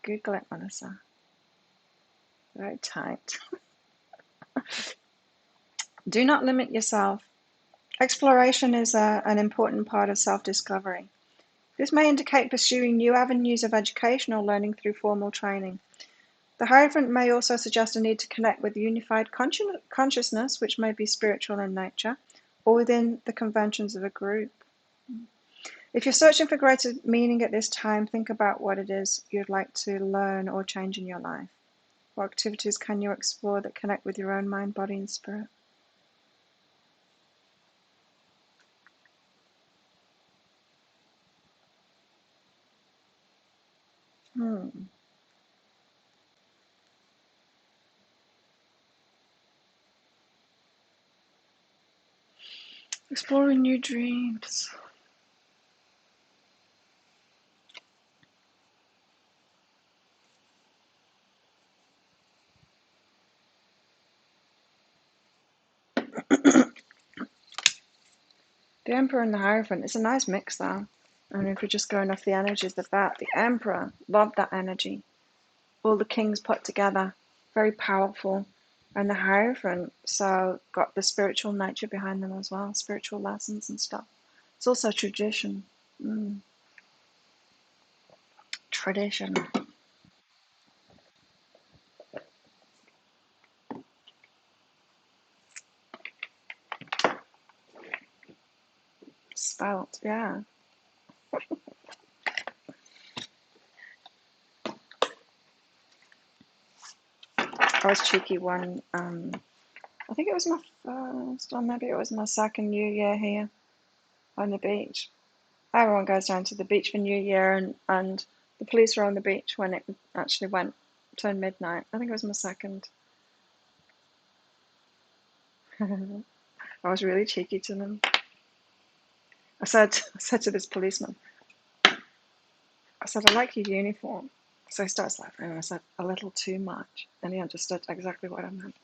Google it, Melissa. Very tight. Do not limit yourself. Exploration is an important part of self-discovery. This may indicate pursuing new avenues of education or learning through formal training. The Hierophant may also suggest a need to connect with unified consciousness, which may be spiritual in nature, or within the conventions of a group. If you're searching for greater meaning at this time, think about what it is you'd like to learn or change in your life. What activities can you explore that connect with your own mind, body, and spirit? Exploring new dreams. The Emperor and the Hierophant, it's a nice mix though. And if we're just going off the energies of that, the Emperor loved that energy. All the kings put together, very powerful. And the Hierophant, so got the spiritual nature behind them as well, spiritual lessons and stuff. It's also tradition. Tradition. Spelt, yeah. I was cheeky one. I think it was my first, or maybe it was my second New Year here on the beach. Everyone goes down to the beach for New Year, and the police were on the beach when it actually turned midnight. I think it was my second. I was really cheeky to them. I said to this policeman, I said, I like your uniform. So he starts laughing, and I said, a little too much. And he understood exactly what I meant.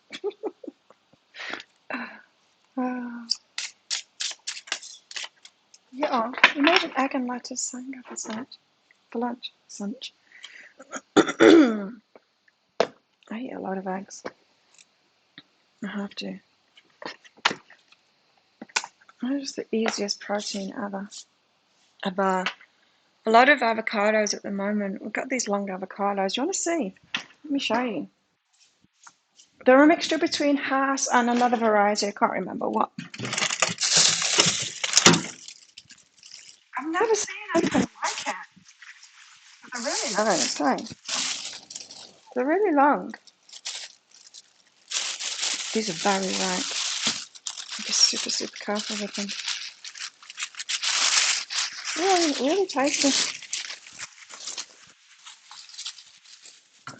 Yeah, we made an egg and lettuce sanga for lunch. I eat a lot of eggs. I have to. It's the easiest protein ever. A lot of avocados at the moment. We've got these long avocados. Do you want to see? Let me show you. They're a mixture between Hass and another variety. I can't remember what. I've never seen anything like it. They're really nice, hey? They're really long. These are very ripe. Be super, super careful with them. Really, really tasty.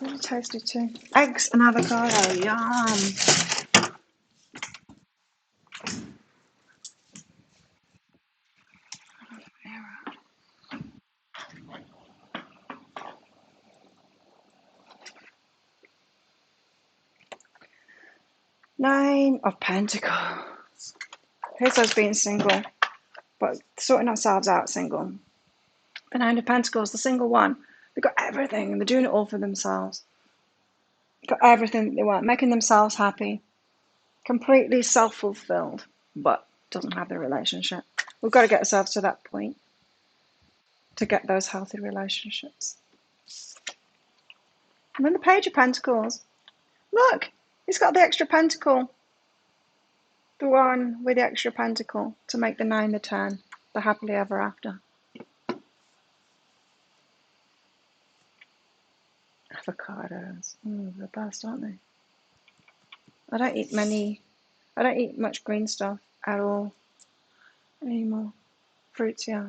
Really tasty too. Eggs and avocado, yum. 9 of Pentacles. Here's us being single, but sorting ourselves out single. The 9 of Pentacles, the single one. They've got everything, and they're doing it all for themselves. They've got everything that they want, making themselves happy, completely self-fulfilled, but doesn't have the relationship. We've got to get ourselves to that point to get those healthy relationships. And then the Page of Pentacles. Look, he's got the extra pentacle. The one with the extra pentacle to make the 9 the 10, the happily ever after. Avocados. The best, aren't they? I don't eat much green stuff at all anymore. Fruits, yeah.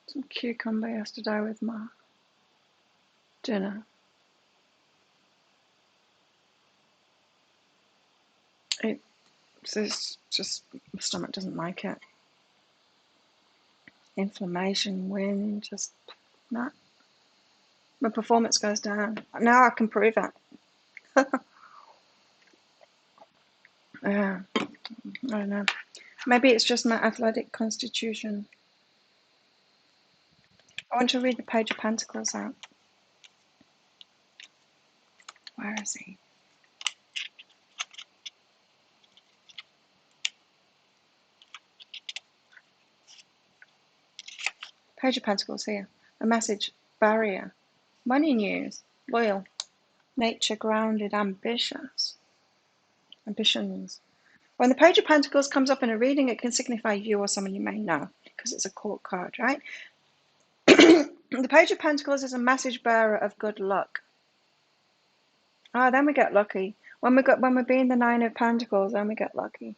Some cucumber yesterday with my dinner. It's just, my stomach doesn't like it. Inflammation, wind, just not. My performance goes down. Now I can prove it. Yeah, I don't know. Maybe it's just my athletic constitution. I want to read the Page of Pentacles out. Where is he? Page of Pentacles here. A message. Barrier. Money news. Loyal. Nature grounded. Ambitious. Ambitions. When the Page of Pentacles comes up in a reading, it can signify you or someone you may know, because it's a court card, right? The Page of Pentacles is a message bearer of good luck. Then we get lucky. When we're being the Nine of Pentacles, then we get lucky.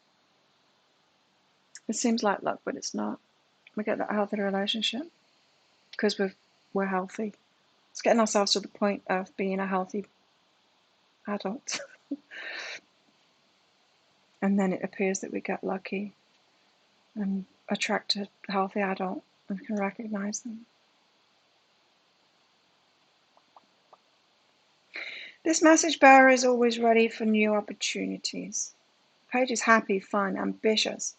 It seems like luck, but it's not. We get that healthy relationship because we're healthy. It's getting ourselves to the point of being a healthy adult. And then it appears that we get lucky and attract a healthy adult and can recognize them. This message bearer is always ready for new opportunities. Page is happy, fun, ambitious.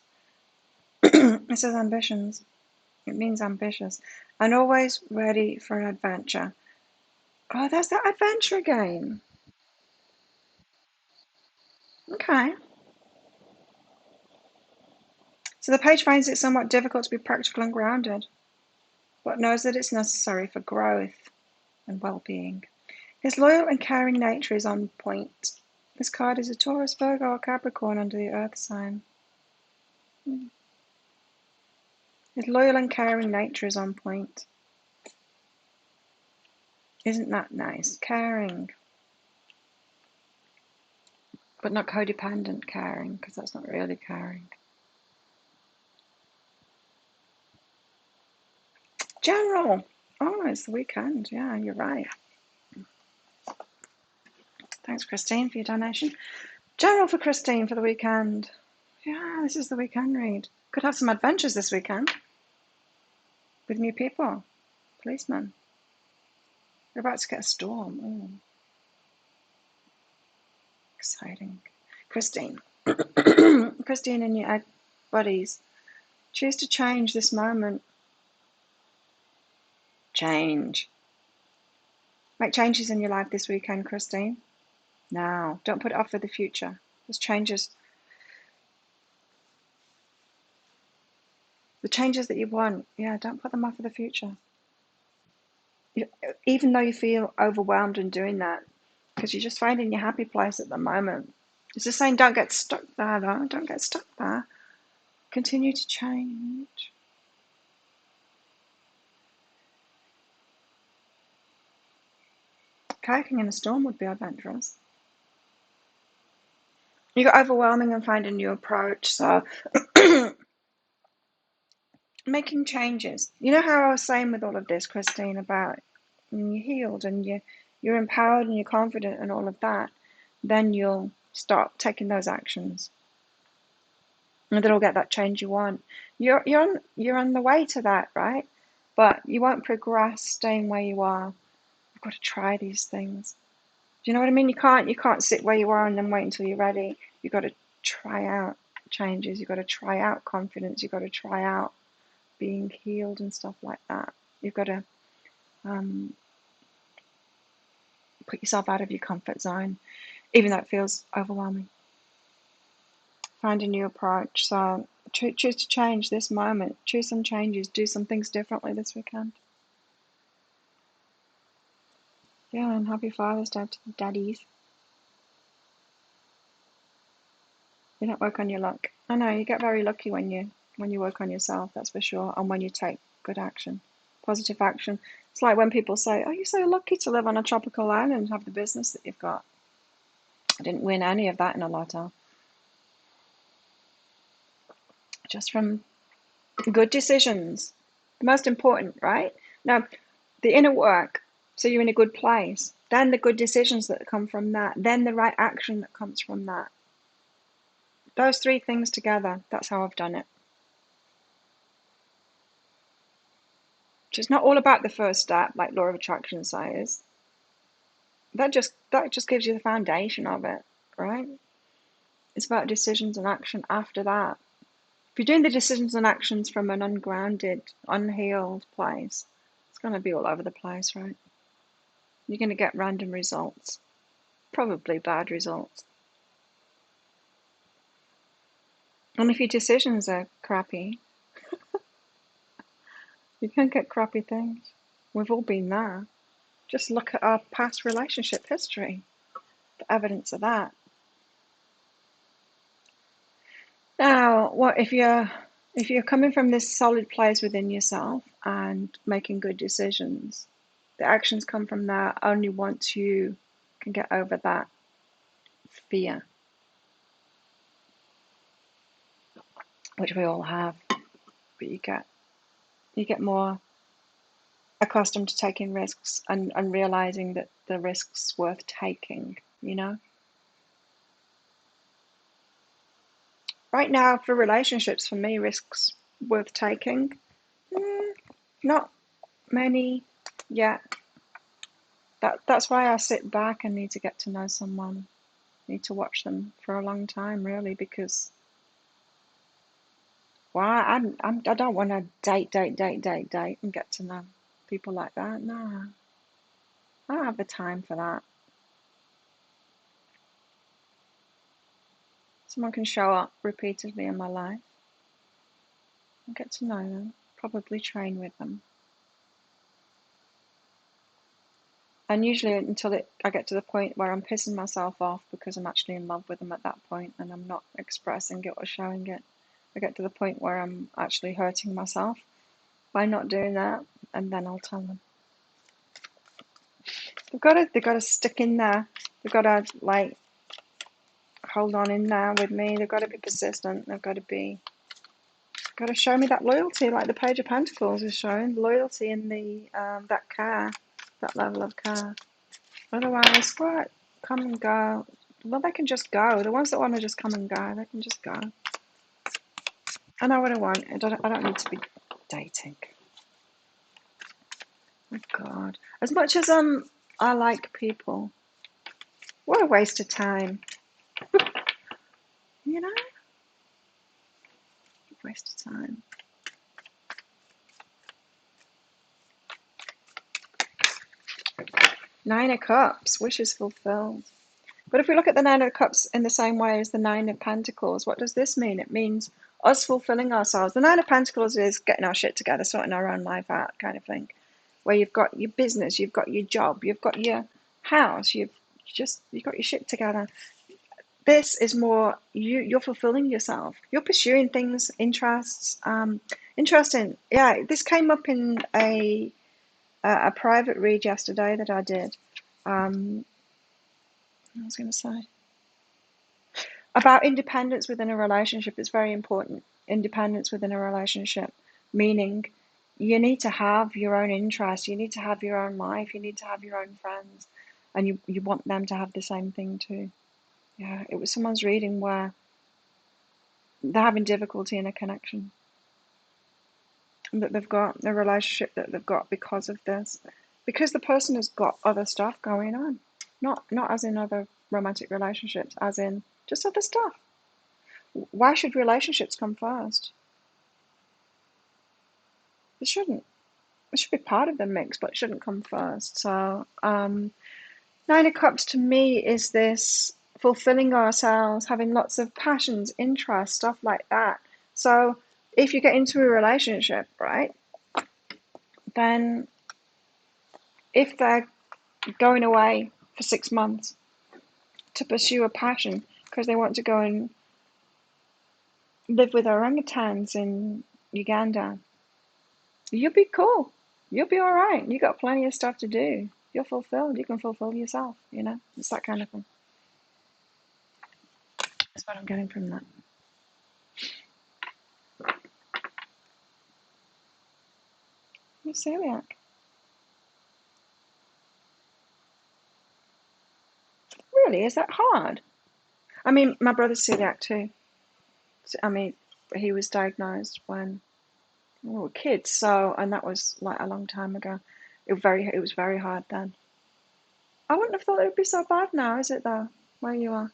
It says ambitions. It means ambitious. And always ready for an adventure. Oh, there's that adventure again. Okay. So the page finds it somewhat difficult to be practical and grounded, but knows that it's necessary for growth and well-being. His loyal and caring nature is on point. This card is a Taurus, Virgo, or Capricorn under the Earth sign. His loyal and caring nature is on point. Isn't that nice? Caring. But not codependent caring, because that's not really caring. General. Oh, it's the weekend. Yeah, you're right. Thanks, Christine, for your donation. General for Christine for the weekend. Yeah, this is the weekend read. Could have some adventures this weekend with new people. Policemen. We're about to get a storm. Ooh. Exciting. Christine. Christine and your egg buddies. Choose to change this moment. Change. Make changes in your life this weekend, Christine. Now. Don't put it off for the future. There's changes. The changes that you want, don't put them off for the future. Even though you feel overwhelmed in doing that, because you're just finding your happy place at the moment. It's just saying don't get stuck there, though. Don't get stuck there. Continue to change. Kayaking in a storm would be adventurous. You got overwhelming and find a new approach. So making changes. You know how I was saying with all of this, Christine, about when you're healed and you're empowered and you're confident and all of that, then you'll start taking those actions. And then you'll get that change you want. You're on the way to that, right? But you won't progress staying where you are. You've got to try these things. Do you know what I mean? You can't sit where you are and then wait until you're ready. You've got to try out changes. You've got to try out confidence. You've got to try out being healed and stuff like that. You've got to put yourself out of your comfort zone, even though it feels overwhelming. Find a new approach. So choose to change this moment. Choose some changes. Do some things differently this weekend. Yeah, and happy Father's Day to the daddies. You don't work on your luck. I know, you get very lucky when you work on yourself, that's for sure, and when you take good action, positive action. It's like when people say, oh, you're so lucky to live on a tropical island and have the business that you've got. I didn't win any of that in a lotto. Just from good decisions. The most important, right? Now, the inner work, so you're in a good place. Then the good decisions that come from that. Then the right action that comes from that. Those three things together, that's how I've done it. So it's not all about the first step, like law of attraction says. That just gives you the foundation of it, right? It's about decisions and action after that. If you're doing the decisions and actions from an ungrounded, unhealed place, it's going to be all over the place, right? You're going to get random results, probably bad results. And if your decisions are crappy, you can get crappy things. We've all been there. Just look at our past relationship history, the evidence of that. Now, what if you're coming from this solid place within yourself and making good decisions? The actions come from there only once you can get over that fear, which we all have. But you get more accustomed to taking risks and realizing that the risk's worth taking, you know? Right now, for relationships, for me, risks worth taking, not many yet. That's why I sit back and need to get to know someone. Need to watch them for a long time, really, because I don't want to date and get to know people like that. No, I don't have the time for that. Someone can show up repeatedly in my life and get to know them, probably train with them. And usually until I get to the point where I'm pissing myself off because I'm actually in love with them at that point and I'm not expressing it or showing it. I get to the point where I'm actually hurting myself by not doing that, and then I'll tell them. They've got to stick in there. They've got to like hold on in there with me. They've got to be persistent. They've got to show me that loyalty, like the Page of Pentacles is showing, loyalty in the that care, that level of care. Otherwise, what? Come and go. Well, they can just go. The ones that want to just come and go, they can just go. I know what I want. I don't need to be dating. Oh God. As much as I like people, what a waste of time. You know? Waste of time. Nine of Cups, wishes fulfilled. But if we look at the Nine of Cups in the same way as the Nine of Pentacles, what does this mean? It means us fulfilling ourselves. The Nine of Pentacles is getting our shit together, sorting our own life out kind of thing. Where you've got your business, you've got your job, you've got your house, you've got your shit together. This is more you're fulfilling yourself. You're pursuing things, interests. Interesting. Yeah, this came up in a private read yesterday that I did. I was going to say about independence within a relationship. It's very important. Independence within a relationship, meaning you need to have your own interests, you need to have your own life, you need to have your own friends, and you want them to have the same thing too. Yeah, it was someone's reading where they're having difficulty in a connection that they've got, a relationship that they've got because of this, because the person has got other stuff going on, not as in other romantic relationships, as in just other stuff. Why should relationships come first? It shouldn't. It should be part of the mix, but it shouldn't come first. So Nine of Cups to me is this fulfilling ourselves, having lots of passions, interests, stuff like that. So if you get into a relationship, right, then if they're going away for 6 months to pursue a passion because they want to go and live with orangutans in Uganda, you'll be cool. You'll be all right. You got plenty of stuff to do. You're fulfilled. You can fulfill yourself. It's that kind of thing. That's what I'm getting from that. You're celiac. Really? Is that hard? I mean, my brother's celiac too. I mean, he was diagnosed when we were kids, and that was like a long time ago. It was very hard then. I wouldn't have thought it would be so bad now, is it though? Where you are.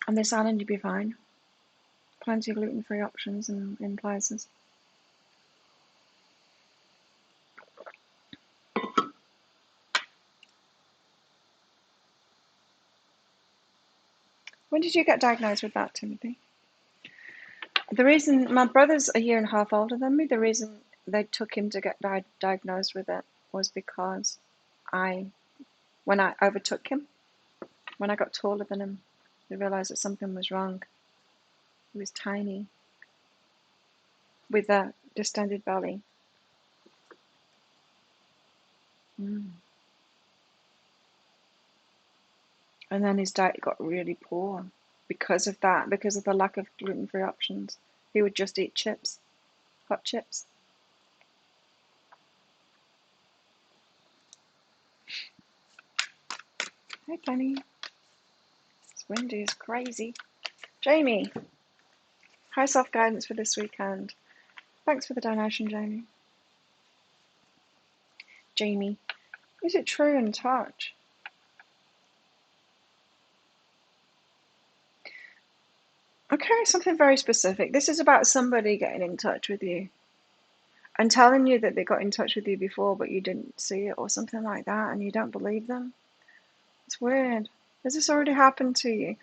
On this island, you'd be fine. Plenty of gluten-free options in places. When did you get diagnosed with that, Timothy? The reason my brother's a year and a half older than me, the reason they took him to get diagnosed with it was because when I overtook him, when I got taller than him, they realized that something was wrong. He was tiny with a distended belly. And then his diet got really poor because of that, because of the lack of gluten-free options. He would just eat chips, hot chips. Hey, Penny. It's windy as crazy. Jamie, high self-guidance for this weekend. Thanks for the donation, Jamie. Jamie, is it true in touch? Okay, something very specific. This is about somebody getting in touch with you and telling you that they got in touch with you before, but you didn't see it or something like that, and you don't believe them. It's weird. Has this already happened to you?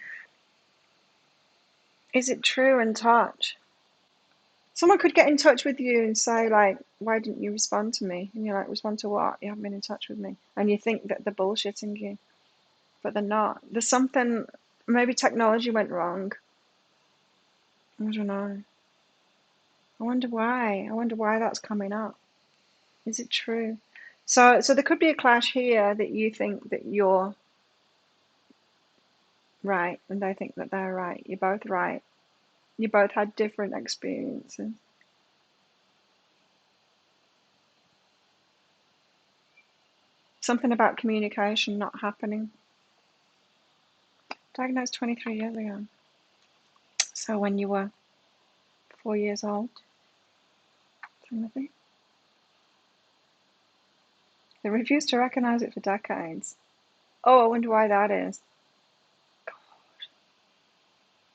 Is it true in touch? Someone could get in touch with you and say, like, why didn't you respond to me? And you're like, respond to what? You haven't been in touch with me. And you think that they're bullshitting you, but they're not. There's something, maybe technology went wrong. I don't know. I wonder why. I wonder why that's coming up. Is it true? So there could be a clash here that you think that you're right and they think that they're right. You're both right. You both had different experiences. Something about communication not happening. Diagnosed 23 years ago. So when you were 4 years old, Timothy. They refused to recognize it for decades. Oh, I wonder why that is. God,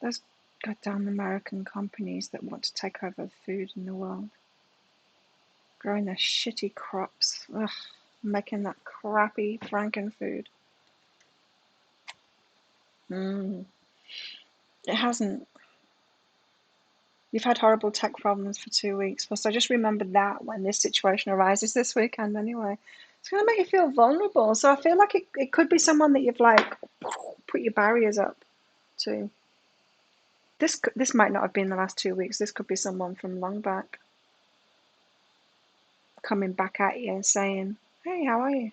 those goddamn American companies that want to take over food in the world. Growing their shitty crops. Ugh, making that crappy frankenfood. It hasn't. You've had horrible tech problems for 2 weeks. Plus, I just remembered that when this situation arises this weekend anyway. It's going to make you feel vulnerable. So I feel like it could be someone that you've like put your barriers up to. This might not have been the last 2 weeks. This could be someone from long back coming back at you saying, hey, how are you?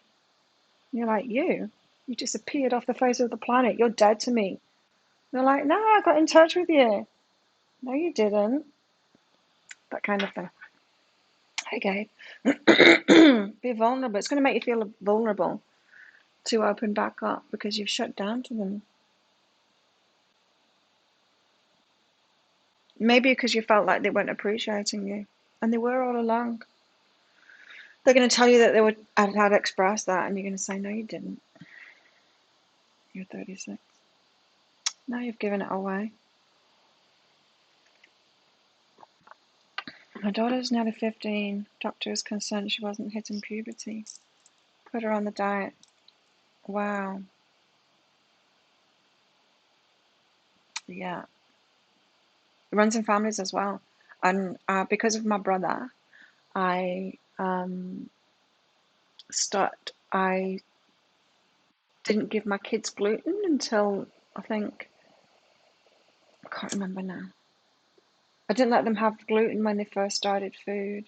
And you're like, you disappeared off the face of the planet. You're dead to me. And they're like, no, I got in touch with you. No, you didn't. That kind of thing. Hey, Gabe. Be vulnerable. It's going to make you feel vulnerable to open back up because you've shut down to them. Maybe because you felt like they weren't appreciating you. And they were all along. They're going to tell you that they had expressed that, and you're going to say, no, you didn't. You're 36. Now you've given it away. My daughter's nearly 15. Doctor is concerned she wasn't hitting puberty. Put her on the diet. Wow. Yeah. It runs in families as well. And because of my brother, I didn't give my kids gluten until I can't remember now. I didn't let them have gluten when they first started food.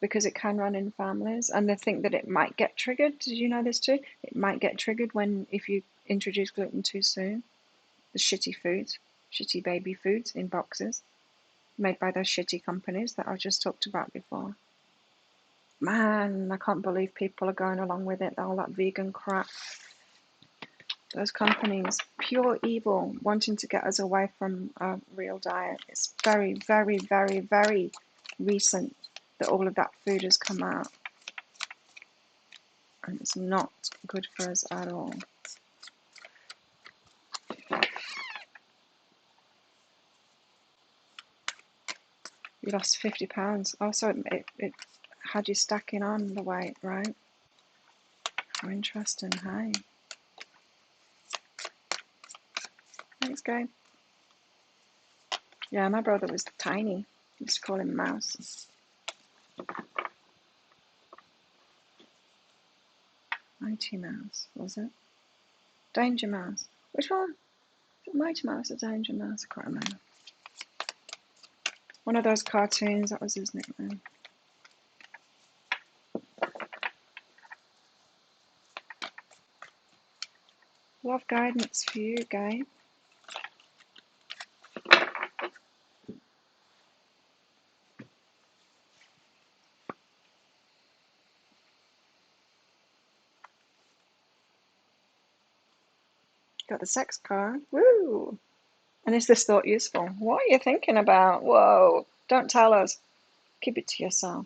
because it can run in families, and they think that it might get triggered. Did you know this too? It might get triggered if you introduce gluten too soon. The shitty foods, shitty baby foods in boxes, made by those shitty companies that I just talked about before. Man, I can't believe people are going along with it, all that vegan crap. Those companies, pure evil, wanting to get us away from a real diet. It's very, very, very, very recent that all of that food has come out. And it's not good for us at all. You lost 50 pounds. Also, it had you stacking on the weight, right? How interesting, hey? Thanks, Gabe. Yeah, my brother was tiny. I used to call him Mouse. Mighty Mouse, was it? Danger Mouse. Which one? Is it Mighty Mouse or Danger Mouse? I can't remember. One of those cartoons, that was his nickname. Love guidance for you, Gabe. Got the sex card. Woo! And is this thought useful? What are you thinking about? Whoa! Don't tell us. Keep it to yourself.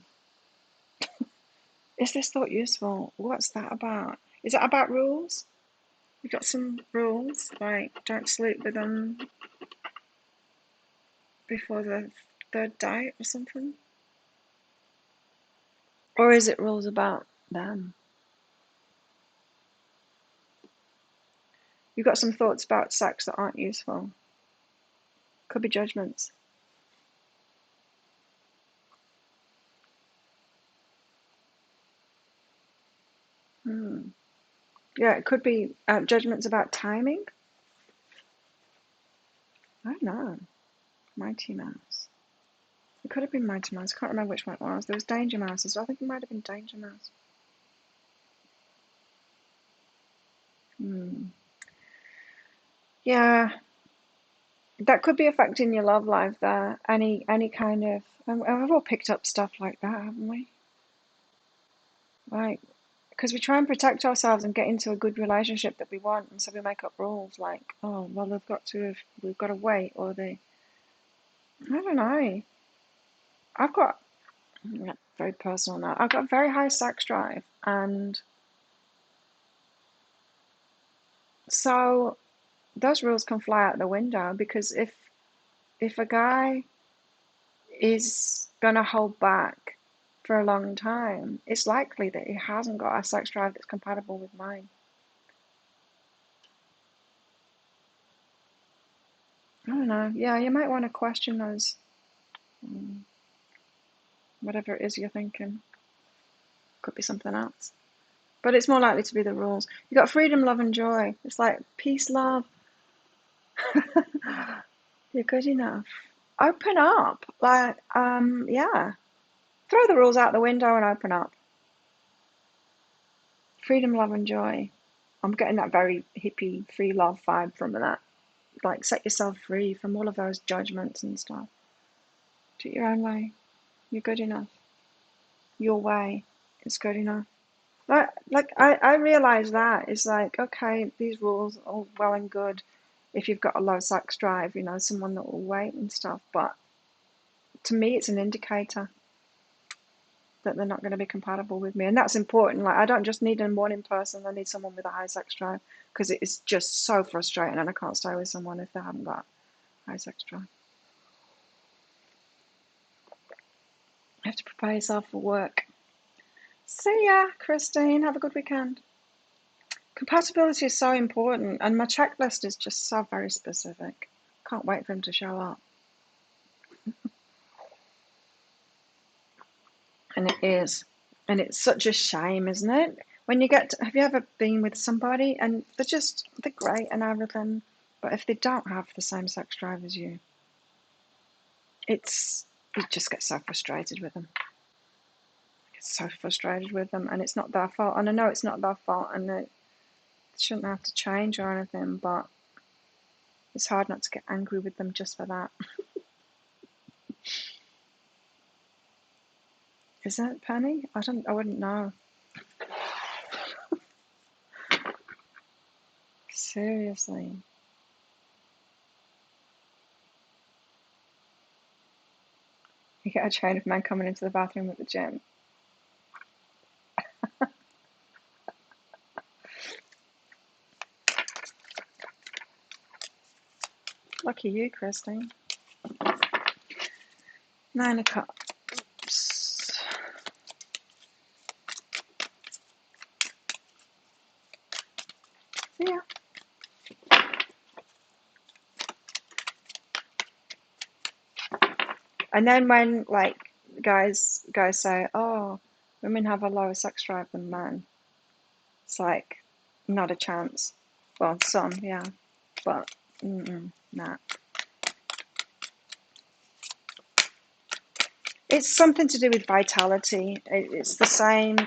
Is this thought useful? What's that about? Is it about rules? We've got some rules, like don't sleep with them before the third date or something? Or is it rules about them? You've got some thoughts about sex that aren't useful. Could be judgments. Yeah, it could be judgments about timing. I don't know. Mighty Mouse. It could have been Mighty Mouse. I can't remember which one it was. There was Danger Mouse as well. I think it might have been Danger Mouse. Yeah, that could be affecting your love life there. Any kind of, and we've all picked up stuff like that, haven't we? Like, because we try and protect ourselves and get into a good relationship that we want, and so we make up rules like, oh, well, we've got to wait, or I don't know. I've got, yeah, very personal now. I've got a very high sex drive, and so those rules can fly out the window because if a guy is gonna hold back for a long time, it's likely that he hasn't got a sex drive that's compatible with mine. I don't know. Yeah, you might want to question those, whatever it is you're thinking. Could be something else. But it's more likely to be the rules. You got freedom, love, and joy. It's like peace, love. You're good enough. Open up. Like, yeah. Throw the rules out the window and open up. Freedom, love, and joy. I'm getting that very hippie, free love vibe from that. Like, set yourself free from all of those judgments and stuff. Do it your own way. You're good enough. Your way is good enough. I realize that it's like, okay, these rules are all well and good if you've got a low sex drive, someone that will wait and stuff. But to me, it's an indicator that they're not going to be compatible with me, and that's important. Like, I don't just need a morning person; I need someone with a high sex drive because it is just so frustrating, and I can't stay with someone if they haven't got high sex drive. You have to prepare yourself for work. See ya, Christine. Have a good weekend. Compatibility is so important, and my checklist is just so very specific. Can't wait for him to show up. And it is. And it's such a shame, isn't it? When you have you ever been with somebody and they're great and everything, but if they don't have the same sex drive as you, you just get so frustrated with them. so frustrated with them, and it's not their fault. And I know it's not their fault, and they shouldn't have to change or anything, but it's hard not to get angry with them just for that. Is that Penny? I wouldn't know. Seriously. You get a chain of men coming into the bathroom at the gym. Lucky you, Christine. 9 of Cups. Yeah. And then when like guys say, "Oh, women have a lower sex drive than men," it's like not a chance. Well, some, yeah, but nah. It's something to do with vitality. It's the same.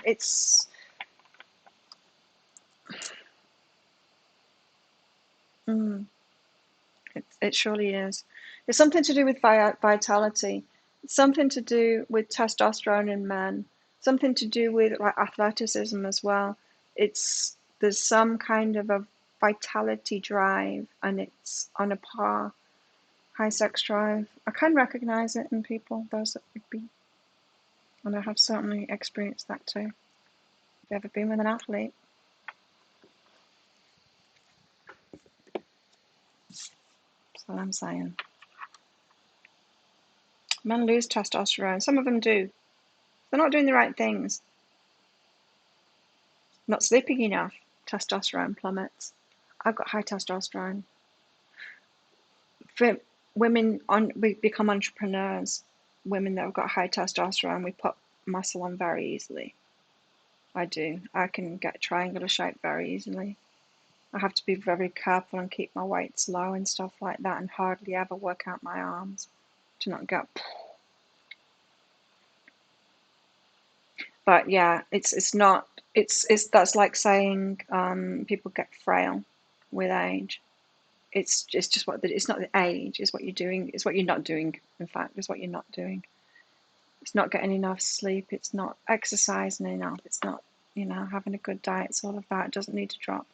It surely is. It's something to do with vitality. It's something to do with testosterone in men. Something to do with like athleticism as well. There's some kind of a vitality drive, and it's on a par. High sex drive. I can recognize it in people, those that would be, and I have certainly experienced that too. Have you ever been with an athlete? That's what I'm saying. Men lose testosterone. Some of them do. They're not doing the right things. Not sleeping enough. Testosterone plummets. I've got high testosterone. For women, we become entrepreneurs. Women that have got high testosterone, we put muscle on very easily. I do. I can get triangular shape very easily. I have to be very careful and keep my weights low and stuff like that, and hardly ever work out my arms to not get. But yeah, it's not. It's that's like saying people get frail with age. It's just it's not the age. It's what you're doing. It's what you're not doing. In fact, it's what you're not doing. It's not getting enough sleep. It's not exercising enough. It's not having a good diet. It's all of that. It doesn't need to drop.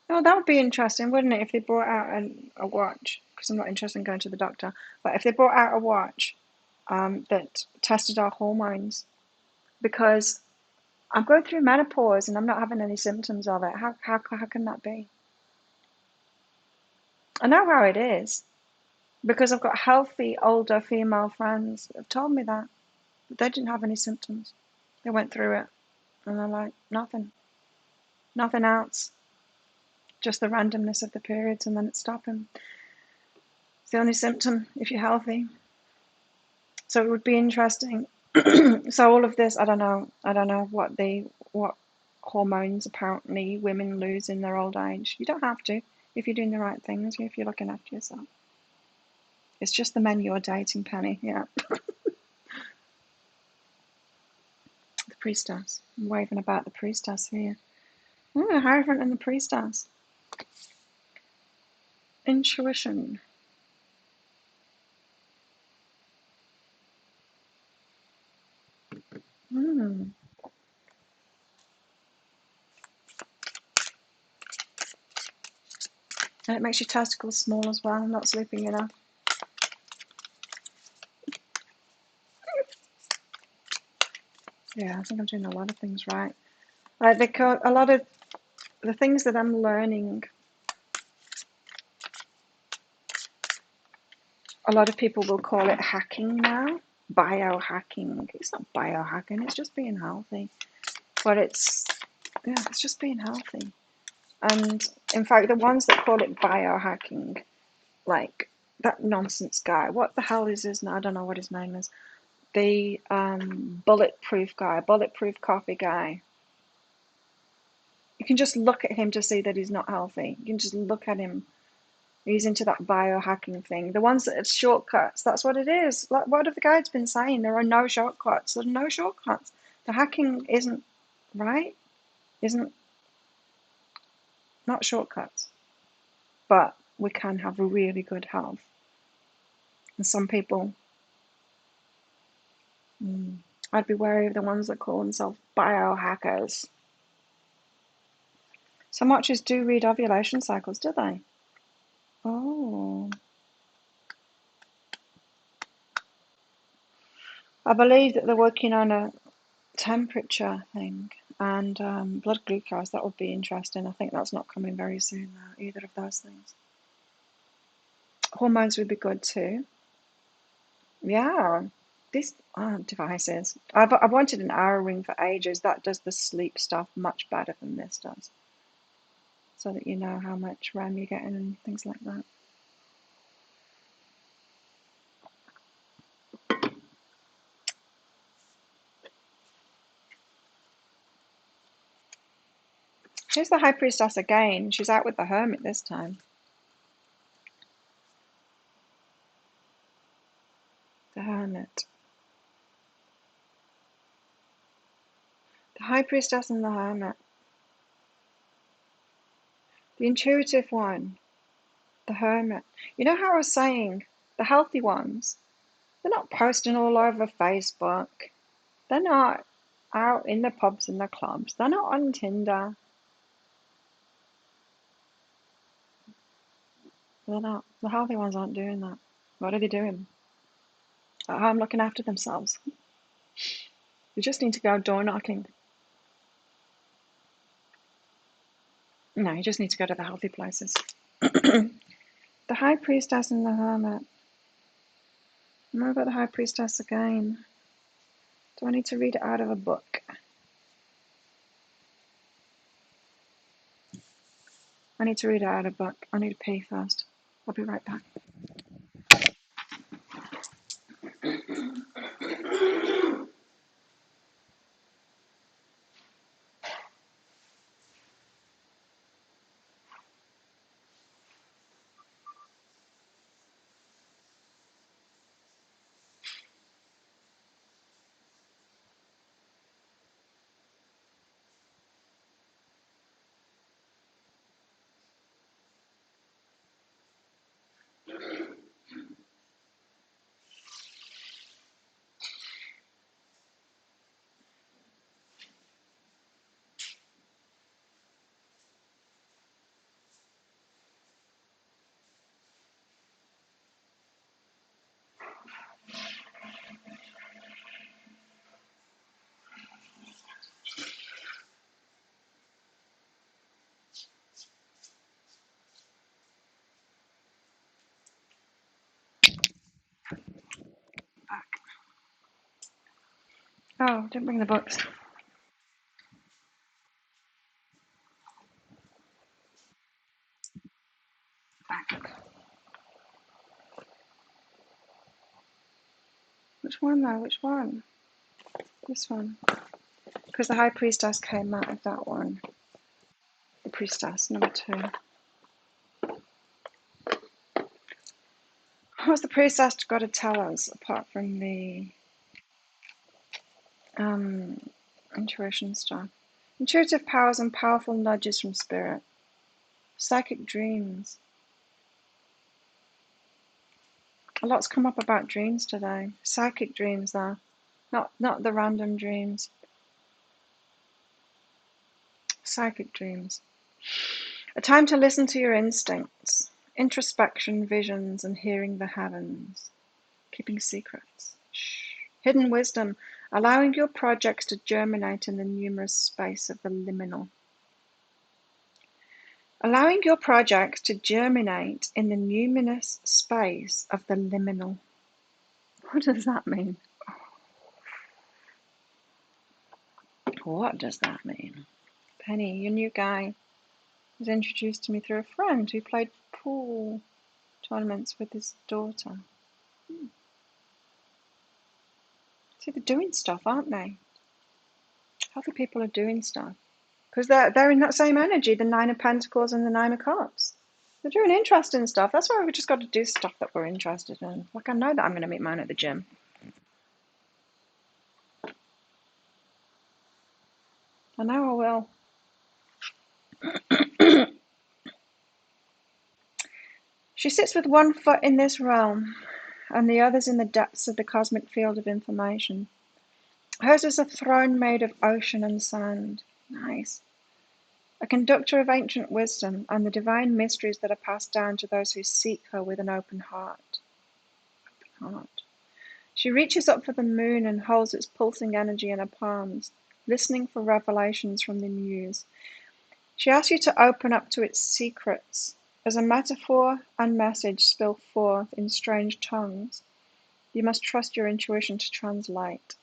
Oh, that would be interesting, wouldn't it, if they brought out a watch? Because I'm not interested in going to the doctor. But if they brought out a watch that tested our hormones, because I'm going through menopause and I'm not having any symptoms of it. How can that be? I know how it is because I've got healthy older female friends that have told me that, but they didn't have any symptoms. They went through it and they're like, nothing else, just the randomness of the periods and then it's stopping. It's the only symptom if you're healthy. So it would be interesting. So all of this, I don't know what hormones apparently women lose in their old age. You don't have to if you're doing the right things, if you're looking after yourself. It's just the men you're dating, Penny. Yeah. The priestess. I'm waving about the priestess here. Hierophant and the priestess. Intuition. And it makes your testicles small as well, not sleeping enough. Yeah, I think I'm doing a lot of things right. A lot of the things that I'm learning, a lot of people will call it hacking now. Biohacking. It's not biohacking, it's just being healthy. But it's just being healthy. And in fact, the ones that call it biohacking, like that nonsense guy, what the hell is his name? I don't know what his name is. The bulletproof guy, bulletproof coffee guy. You can just look at him to see that he's not healthy. You can just look at him He's into that biohacking thing. The ones that it's shortcuts, that's what it is. Like, what have the guides been saying? There are no shortcuts. There are no shortcuts. The hacking isn't right, isn't not shortcuts. But we can have really good health. And some people, I'd be wary of the ones that call themselves biohackers. Some watchers do read ovulation cycles, do they? Oh. I believe that they're working on a temperature thing and blood glucose. That would be interesting. I think that's not coming very soon, though, either of those things. Hormones would be good too. Yeah. These devices. I've wanted an Aura ring for ages. That does the sleep stuff much better than this does. So that you know how much REM you're getting and things like that. Here's the High Priestess again. She's out with the Hermit this time. The Hermit. The High Priestess and the Hermit. The intuitive one. The Hermit. You know how I was saying, the healthy ones, they're not posting all over Facebook. They're not out in the pubs and the clubs. They're not on Tinder. They're not. The healthy ones aren't doing that. What are they doing? At home looking after themselves. You just need to go door knocking. No, you just need to go to the healthy places. The High Priestess and the Hermit. More about the High Priestess again. Do I need to read it out of a book? I need to read it out of a book. I need to pee first. I'll be right back. Oh, didn't bring the books. Back. Which one though? Which one? This one. Because the High Priestess came out of that one. The Priestess, number 2. What's the Priestess got to tell us apart from the intuition stuff? Intuitive powers and powerful nudges from spirit. Psychic dreams. A lot's come up about dreams today. Psychic dreams, though. Not the random dreams. Psychic dreams. A time to listen to your instincts. Introspection, visions, and hearing the heavens. Keeping secrets. Shh. Hidden wisdom. Allowing your projects to germinate in the numerous space of the liminal. Allowing your projects to germinate in the numinous space of the liminal. What does that mean? What does that mean? Penny, your new guy was introduced to me through a friend who played pool tournaments with his daughter. See, they're doing stuff, aren't they? Healthy people are doing stuff. Because they're in that same energy, the Nine of Pentacles and the Nine of Cups. We're doing interesting stuff. That's why we've just got to do stuff that we're interested in. Like, I know that I'm going to meet mine at the gym. I know I will. She sits with one foot in this realm, and the other's in the depths of the cosmic field of information. Hers is a throne made of ocean and sand. Nice. A conductor of ancient wisdom and the divine mysteries that are passed down to those who seek her with an open heart. Open heart. She reaches up for the moon and holds its pulsing energy in her palms, listening for revelations from the muse. She asks you to open up to its secrets. As a metaphor and message spill forth in strange tongues, you must trust your intuition to translate.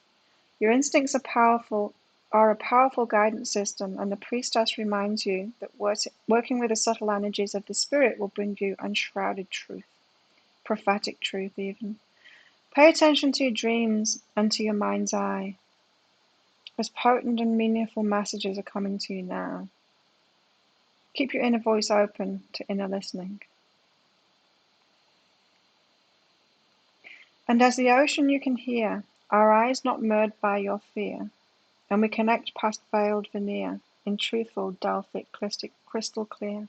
Your instincts are a powerful guidance system, and the priestess reminds you that working with the subtle energies of the spirit will bring you unshrouded truth, prophetic truth even. Pay attention to your dreams and to your mind's eye, as potent and meaningful messages are coming to you now. Keep your inner voice open to inner listening. And as the ocean you can hear, our eyes not merged by your fear, and we connect past veiled veneer in truthful, Delphic, crystal clear.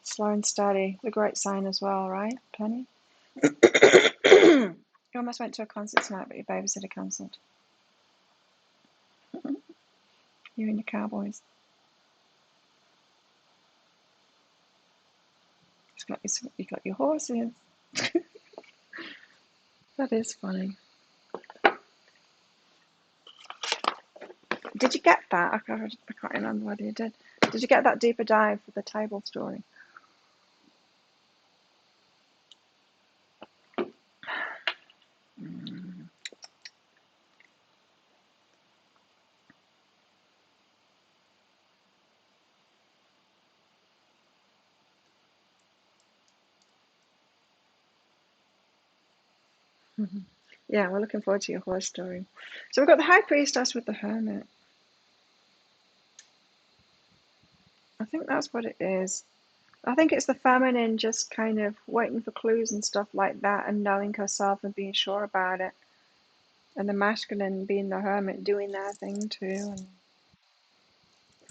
Slow and steady, the great sign as well, right, Penny? You almost went to a concert tonight, but your babysitter cancelled. You and your cowboys. You got your horses. That is funny. Did you get that? I can't remember whether you did. Did you get that deeper dive for the table story? Yeah, we're looking forward to your horse story. So we've got the High Priestess with the Hermit. I think that's what it is. I think it's the feminine just kind of waiting for clues and stuff like that and knowing herself and being sure about it. And the masculine being the hermit doing their thing too.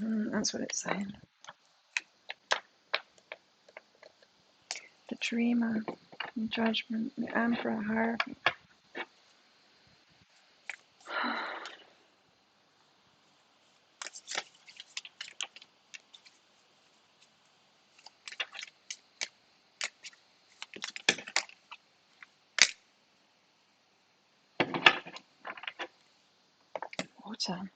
And that's what it's saying. The dreamer, the judgment, the emperor, hierarchy. Water.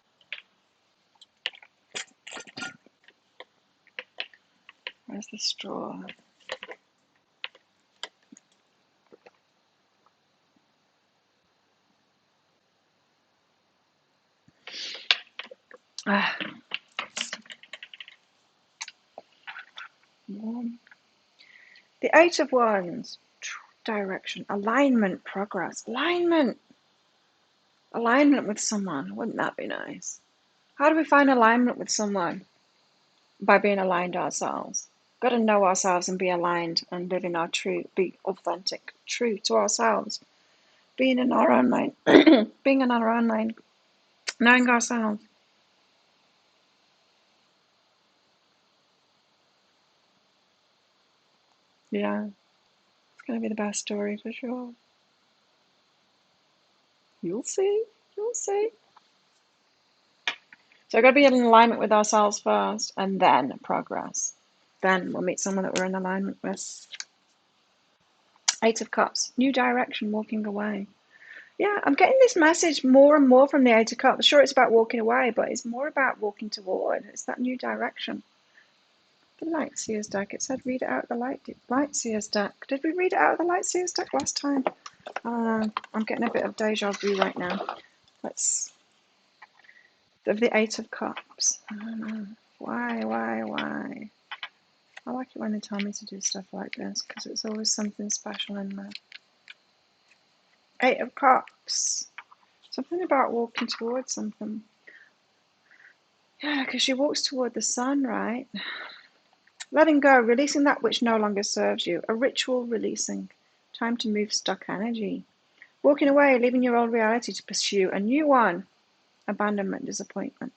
Where's the straw? Warm. The Eight of Wands. Direction. Alignment. Progress. Alignment. Alignment with someone. Wouldn't that be nice? How do we find alignment with someone? By being aligned ourselves. Got to know ourselves and be aligned and live in our truth, be authentic, true to ourselves. Being in our own lane, being in our own lane, knowing ourselves. Yeah, it's going to be the best story for sure. You'll see, you'll see. So we've got to be in alignment with ourselves first and then progress. Then we'll meet someone that we're in alignment with. Eight of Cups, new direction, walking away. Yeah, I'm getting this message more and more from the Eight of Cups. Sure, it's about walking away, but it's more about walking toward. It's that new direction. The Light Seers deck. It said read it out of the Light Seers deck. Did we read it out of the Light Seers deck last time? I'm getting a bit of deja vu right now. Let's. The Eight of Cups. I don't know. Why? I like it when they tell me to do stuff like this because it's always something special in there. Eight of Cups. Something about walking towards something. Yeah, because she walks toward the sun, right? Letting go, releasing that which no longer serves you. A ritual releasing. Time to move stuck energy. Walking away, leaving your old reality to pursue a new one. Abandonment, disappointment.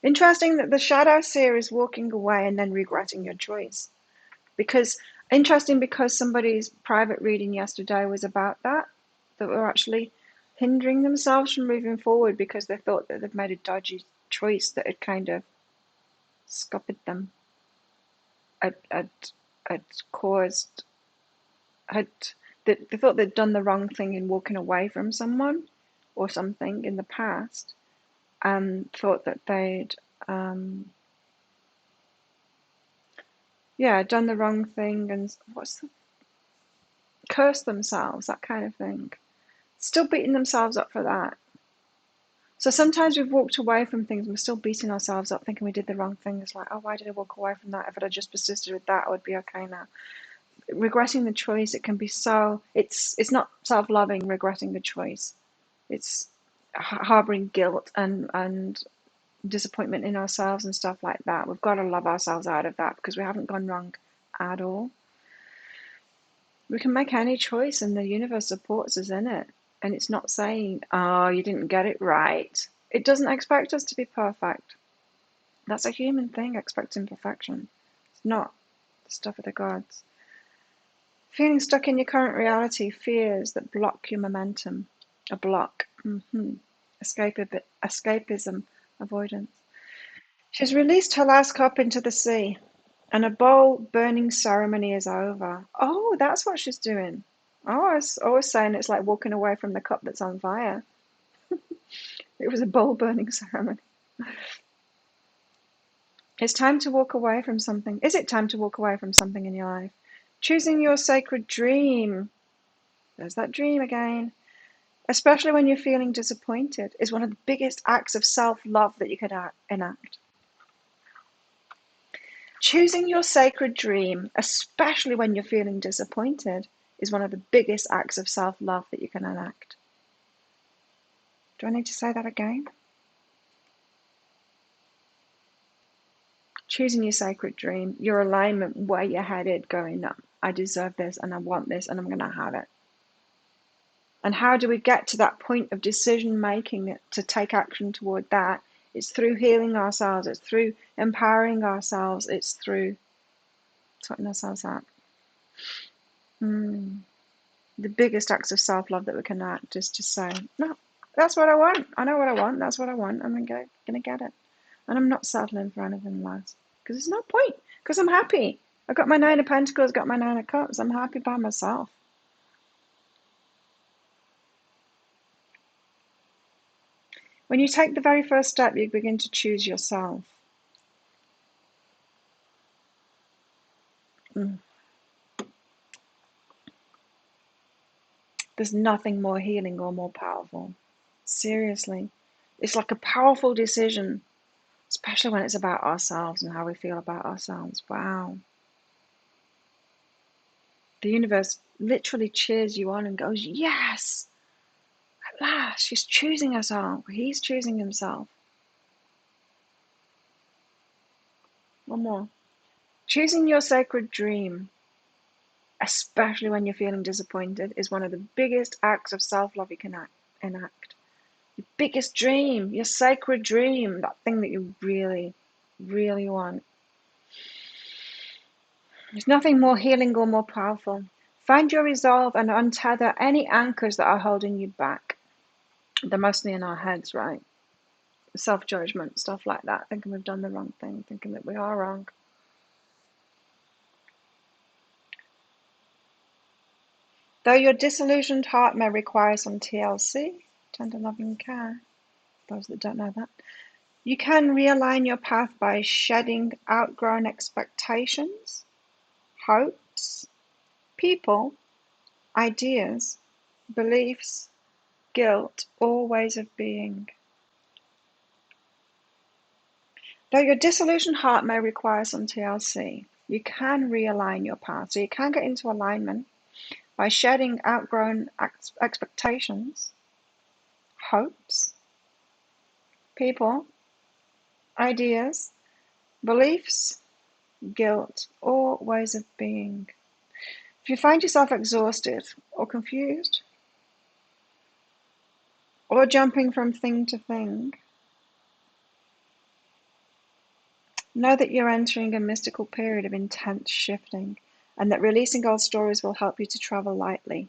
Interesting that the shadow seer is walking away and then regretting your choice. Because somebody's private reading yesterday was about that were actually hindering themselves from moving forward because they thought that they'd made a dodgy choice that had kind of scuppered them, had, had caused, had, they thought they'd done the wrong thing in walking away from someone or something in the past, and thought that they'd, done the wrong thing and curse themselves, that kind of thing. Still beating themselves up for that. So sometimes we've walked away from things and we're still beating ourselves up thinking we did the wrong thing. It's like, oh, why did I walk away from that? If I'd just persisted with that, I would be okay now. Regretting the choice, it can be so, it's not self-loving regretting the choice. It's harboring guilt and disappointment in ourselves and stuff like that. We've got to love ourselves out of that because we haven't gone wrong at all. We can make any choice and the universe supports us in it. And it's not saying, oh, you didn't get it right. It doesn't expect us to be perfect. That's a human thing, expecting perfection. It's not the stuff of the gods. Feeling stuck in your current reality, fears that block your momentum. A block. Escapism, avoidance. She's released her last cup into the sea, and a bowl burning ceremony is over. Oh, that's what she's doing. Oh, I was saying it's like walking away from the cup that's on fire. It was a bowl burning ceremony. It's time to walk away from something. Is it time to walk away from something in your life? Choosing your sacred dream. There's that dream again. Especially when you're feeling disappointed, is one of the biggest acts of self-love that you could enact. Choosing your sacred dream, especially when you're feeling disappointed, is one of the biggest acts of self-love that you can enact. Do I need to say that again? Choosing your sacred dream, your alignment, where you're headed, going, no, I deserve this and I want this and I'm going to have it. And how do we get to that point of decision making to take action toward that? It's through healing ourselves, it's through empowering ourselves, it's through sorting ourselves out. The biggest acts of self-love that we can act is to say, no, that's what I want. I know what I want. That's what I want. I'm going to get it. And I'm not settling for anything less. Because there's no point. Because I'm happy. I've got my 9 of Pentacles, got my 9 of Cups. I'm happy by myself. When you take the very first step, you begin to choose yourself. There's nothing more healing or more powerful. Seriously. It's like a powerful decision, especially when it's about ourselves and how we feel about ourselves. Wow. The universe literally cheers you on and goes, yes, at last, she's choosing herself. He's choosing himself. One more. Choosing your sacred dream, especially when you're feeling disappointed, is one of the biggest acts of self-love you can enact. Your biggest dream, your sacred dream, that thing that you really, really want. There's nothing more healing or more powerful. Find your resolve and untether any anchors that are holding you back. They're mostly in our heads, right? Self-judgment, stuff like that, thinking we've done the wrong thing, thinking that we are wrong. Though your disillusioned heart may require some TLC, tender loving care, those that don't know that, you can realign your path by shedding outgrown expectations, hopes, people, ideas, beliefs, guilt, or ways of being. Though your disillusioned heart may require some TLC, you can realign your path. So you can get into alignment by shedding outgrown expectations, hopes, people, ideas, beliefs, guilt, or ways of being. If you find yourself exhausted or confused or jumping from thing to thing, know that you're entering a mystical period of intense shifting, and that releasing old stories will help you to travel lightly.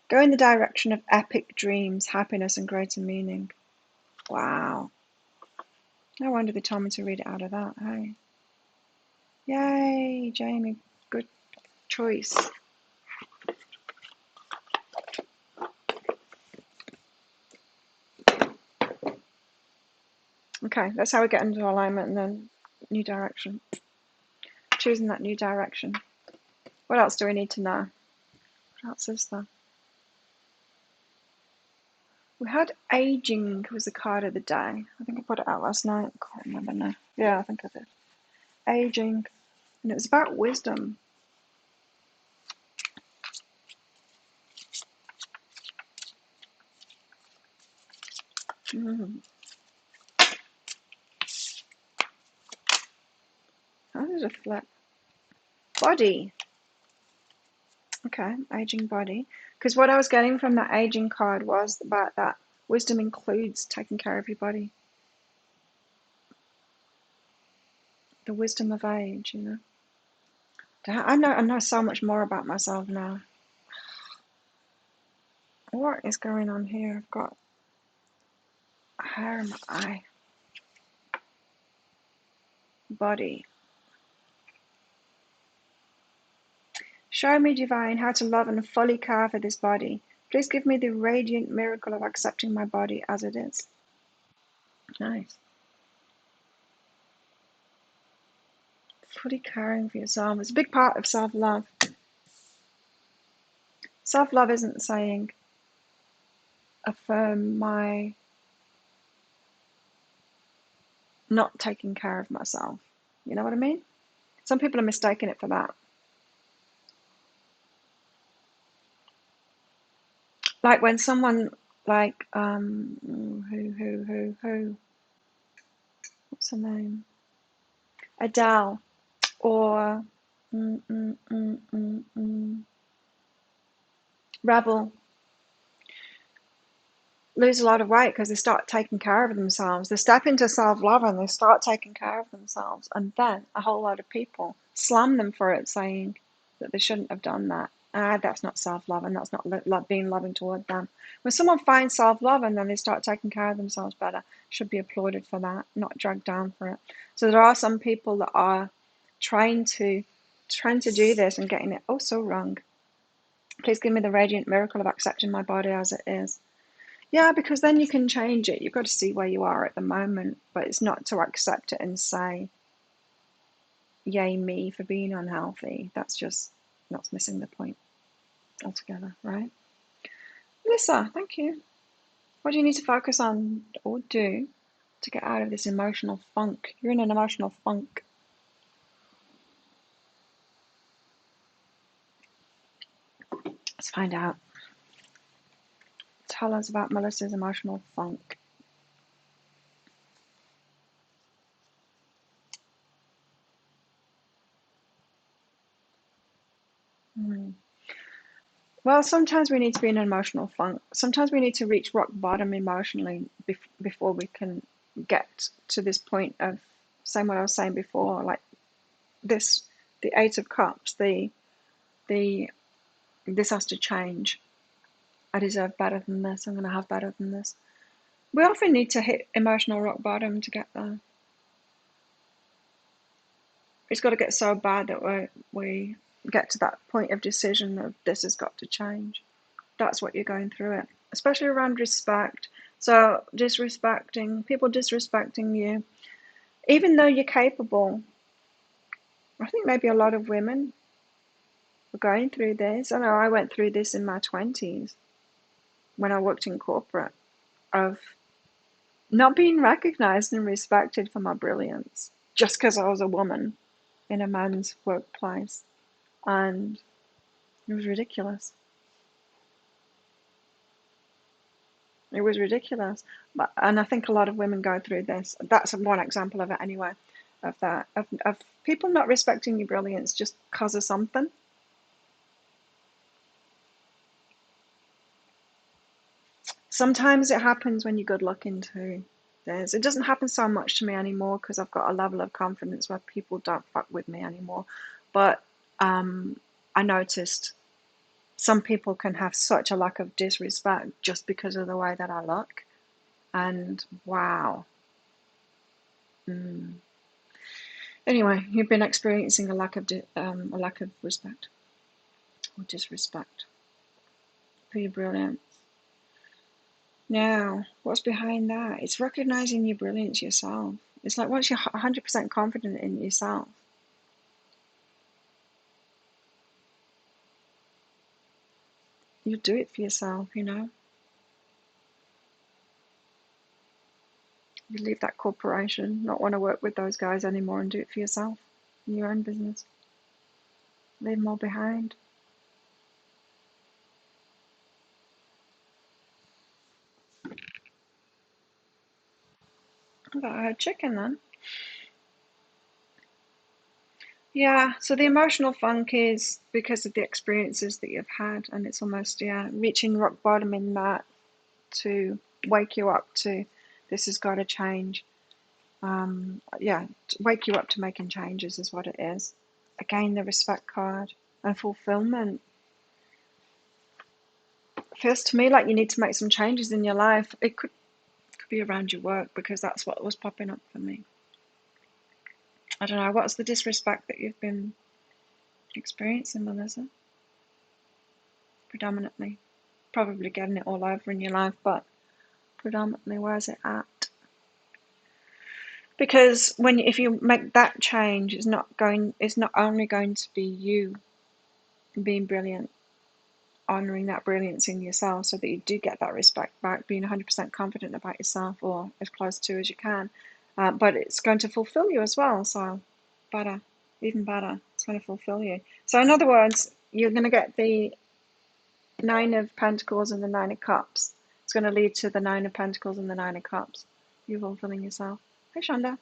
Go in the direction of epic dreams, happiness, and greater meaning. Wow. No wonder they told me to read it out of that, hey? Yay, Jamie. Good choice. Okay, that's how we get into alignment and then new direction. Choosing that new direction. What else do we need to know? What else is there? We had aging was the card of the day. I think I put it out last night. I can't remember now. Yeah, I think I did. Aging. And it was about wisdom. Mm. How did it flip? Body. Okay, aging body. Because what I was getting from that aging card was about that wisdom includes taking care of your body. The wisdom of age, you know. I know so much more about myself now. What is going on here? I've got hair in my eye. Body. Show me, divine, how to love and fully care for this body. Please give me the radiant miracle of accepting my body as it is. Nice. Fully caring for yourself is a big part of self-love. Self-love isn't saying affirm my not taking care of myself. You know what I mean? Some people are mistaking it for that. Like when someone like who what's her name? Adele or Rebel lose a lot of weight because they start taking care of themselves. They step into self-love and they start taking care of themselves, and then a whole lot of people slam them for it, saying that they shouldn't have done that. That's not self-love, and that's not being loving toward them. When someone finds self-love and then they start taking care of themselves better, should be applauded for that, not dragged down for it. So there are some people that are trying to do this and getting it oh so wrong. Please give me the radiant miracle of accepting my body as it is. Yeah, because then you can change it. You've got to see where you are at the moment, but it's not to accept it and say, yay me for being unhealthy. That's missing the point altogether, right? Lisa, thank you. What do you need to focus on or do to get out of this emotional funk? You're in an emotional funk. Let's find out. Tell us about Melissa's emotional funk. Well, sometimes we need to be in an emotional funk. Sometimes we need to reach rock bottom emotionally before we can get to this point of saying what I was saying before, like this, the Eight of Cups, the this has to change. I deserve better than this. I'm going to have better than this. We often need to hit emotional rock bottom to get there. It's got to get so bad that we get to that point of decision of this has got to change. That's what you're going through it, especially around respect. So people disrespecting you, even though you're capable. I think maybe a lot of women are going through this. I know I went through this in my 20s when I worked in corporate, of not being recognized and respected for my brilliance just because I was a woman in a man's workplace. And it was ridiculous. It was ridiculous. And I think a lot of women go through this. That's one example of it anyway, of that, of people not respecting your brilliance just because of something. Sometimes it happens when you're good looking too. It doesn't happen so much to me anymore because I've got a level of confidence where people don't fuck with me anymore. But I noticed some people can have such a lack of disrespect just because of the way that I look. And wow. Anyway, you've been experiencing a lack of respect or disrespect for your brilliance. Now, what's behind that? It's recognizing your brilliance yourself. It's like once you're 100% confident in yourself, you do it for yourself, you know? You leave that corporation, not want to work with those guys anymore, and do it for yourself in your own business. Leave them all behind. I thought I heard chicken then. Yeah, so the emotional funk is because of the experiences that you've had, and it's almost, yeah, reaching rock bottom in that to wake you up to this has got to change. Yeah, to wake you up to making changes is what it is. Again, the respect card and fulfillment. Feels to me like you need to make some changes in your life. It could be around your work because that's what was popping up for me. I don't know, what's the disrespect that you've been experiencing, Melissa? Predominantly. Probably getting it all over in your life, but predominantly, where's it at? Because if you make that change, it's not only going to be you being brilliant, honoring that brilliance in yourself so that you do get that respect back, being 100% confident about yourself or as close to as you can, but it's going to fulfill you as well. So better, even better, it's going to fulfill you. So in other words, you're going to get the Nine of Pentacles and the Nine of Cups. It's going to lead to the Nine of Pentacles and the Nine of Cups. You're fulfilling yourself. Hey Shonda.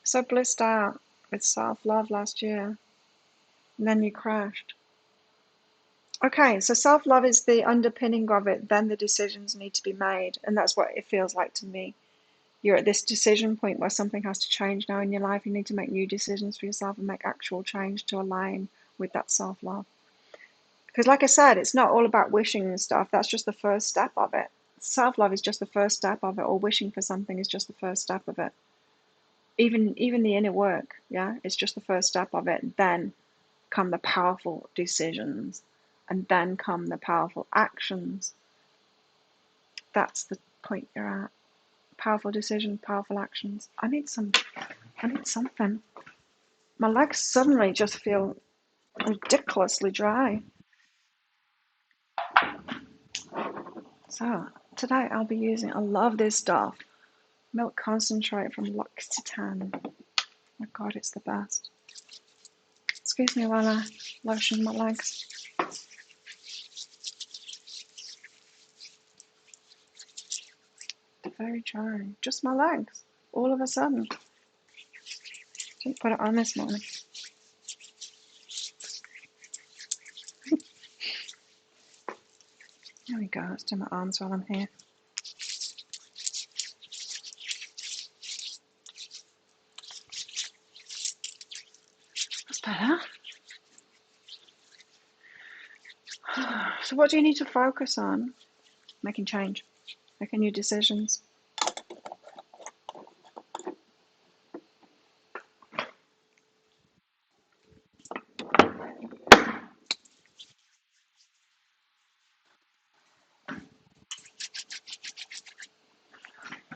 So blissed out with self-love last year, and then you crashed. Okay, so self-love is the underpinning of it, then the decisions need to be made, and that's what it feels like to me. You're at this decision point where something has to change now in your life. You need to make new decisions for yourself and make actual change to align with that self-love. Because like I said, it's not all about wishing and stuff. That's just the first step of it. Self-love is just the first step of it, or wishing for something is just the first step of it. Even the inner work, yeah, it's just the first step of it. Then come the powerful decisions, and then come the powerful actions. That's the point you're at. Powerful decisions, powerful actions. I need something. My legs suddenly just feel ridiculously dry. So today I'll be using, I love this stuff. Milk concentrate from L'Occitane. Oh my God, it's the best. Excuse me while I lotion my legs. They're very dry. Just my legs. All of a sudden. Didn't put it on this morning. There we go. Let's do my arms while I'm here. That's better. So what do you need to focus on? Making change. Making new decisions.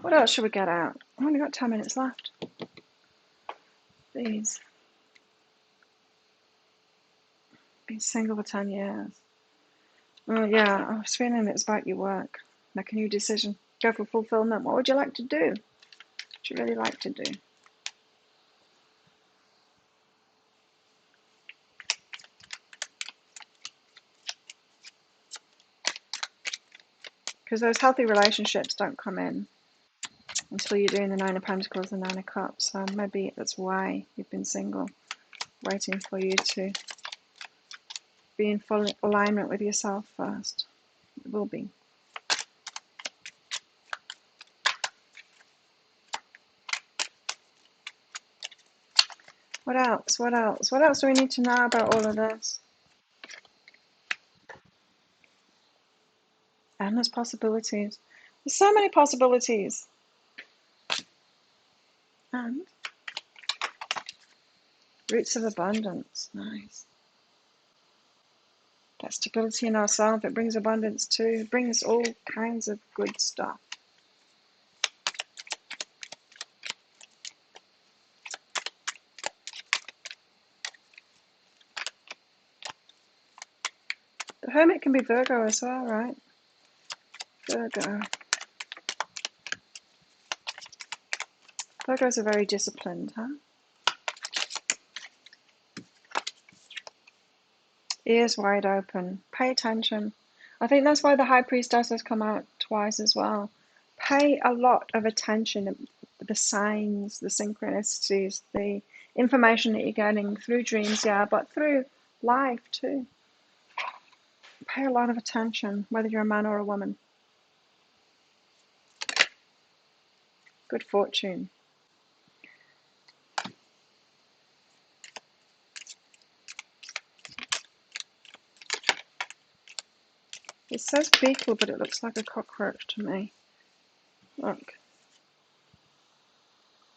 What else should we get out? I've only got 10 minutes left. Please. Been single for 10 years. Oh yeah, I was feeling it's about your work. Make a new decision. Go for fulfillment. What would you like to do? What would you really like to do? Because those healthy relationships don't come in until you're doing the Nine of Pentacles and Nine of Cups. So maybe that's why you've been single, waiting for you to be in full alignment with yourself first. It will be. What else? What else? What else do we need to know about all of this? Endless possibilities. There's so many possibilities. And roots of abundance. Nice. That stability in ourselves, it brings abundance too. It brings all kinds of good stuff. The Hermit can be Virgo as well, right? Virgo. Virgos are very disciplined, huh? Ears wide open. Pay attention. I think that's why the High Priestess has come out twice as well. Pay a lot of attention to the signs, the synchronicities, the information that you're getting through dreams, yeah, but through life too. Pay a lot of attention, whether you're a man or a woman. Good fortune. It says beetle, but it looks like a cockroach to me. Look.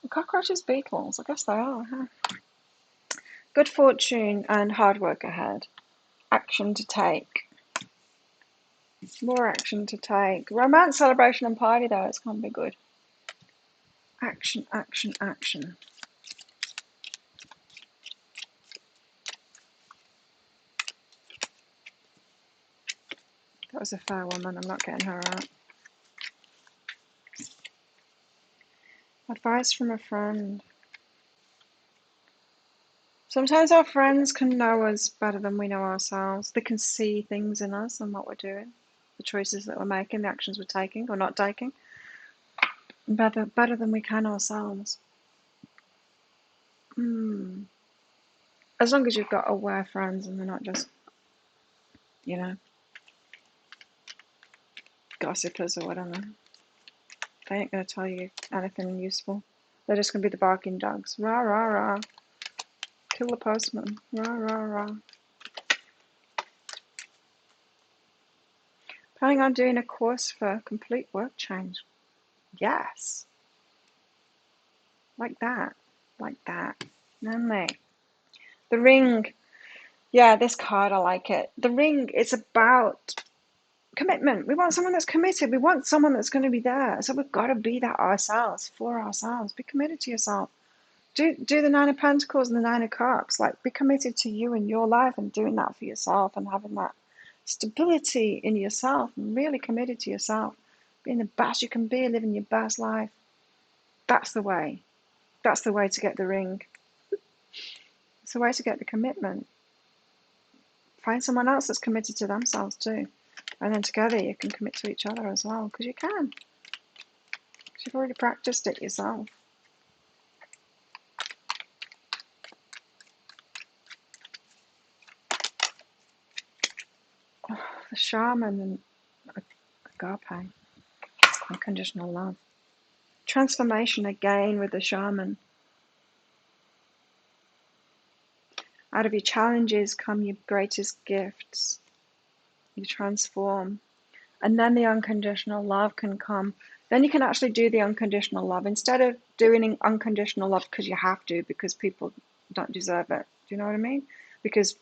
Are cockroaches beetles? I guess they are, huh? Good fortune and hard work ahead. Action to take. More action to take. Romance, celebration, and party, though. It's going to be good. Action, action, action. That was a fair woman. I'm not getting her out. Advice from a friend. Sometimes our friends can know us better than we know ourselves. They can see things in us and what we're doing, the choices that we're making, the actions we're taking or not taking, better than we can ourselves. As long as you've got aware friends and they're not just, gossipers or whatever. They ain't going to tell you anything useful. They're just going to be the barking dogs. Rah, rah, rah. Kill the postman. Rah, rah, rah. Planning on doing a course for complete work change. Yes. Like that. Like that. Lovely. The ring. Yeah, this card, I like it. The ring is about commitment. We want someone that's committed. We want someone that's going to be there. So we've got to be that ourselves, for ourselves. Be committed to yourself. Do the Nine of Pentacles and the Nine of Cups. Like, be committed to you and your life and doing that for yourself and having that stability in yourself and really committed to yourself. Being the best you can be, living your best life. That's the way. That's the way to get the ring. It's the way to get the commitment. Find someone else that's committed to themselves too. And then together you can commit to each other as well. Because you can. Because you've already practiced it yourself. The shaman and agape, unconditional love. Transformation again with the shaman. Out of your challenges come your greatest gifts. You transform. And then the unconditional love can come. Then you can actually do the unconditional love. Instead of doing unconditional love because you have to, because people don't deserve it. Do you know what I mean? Because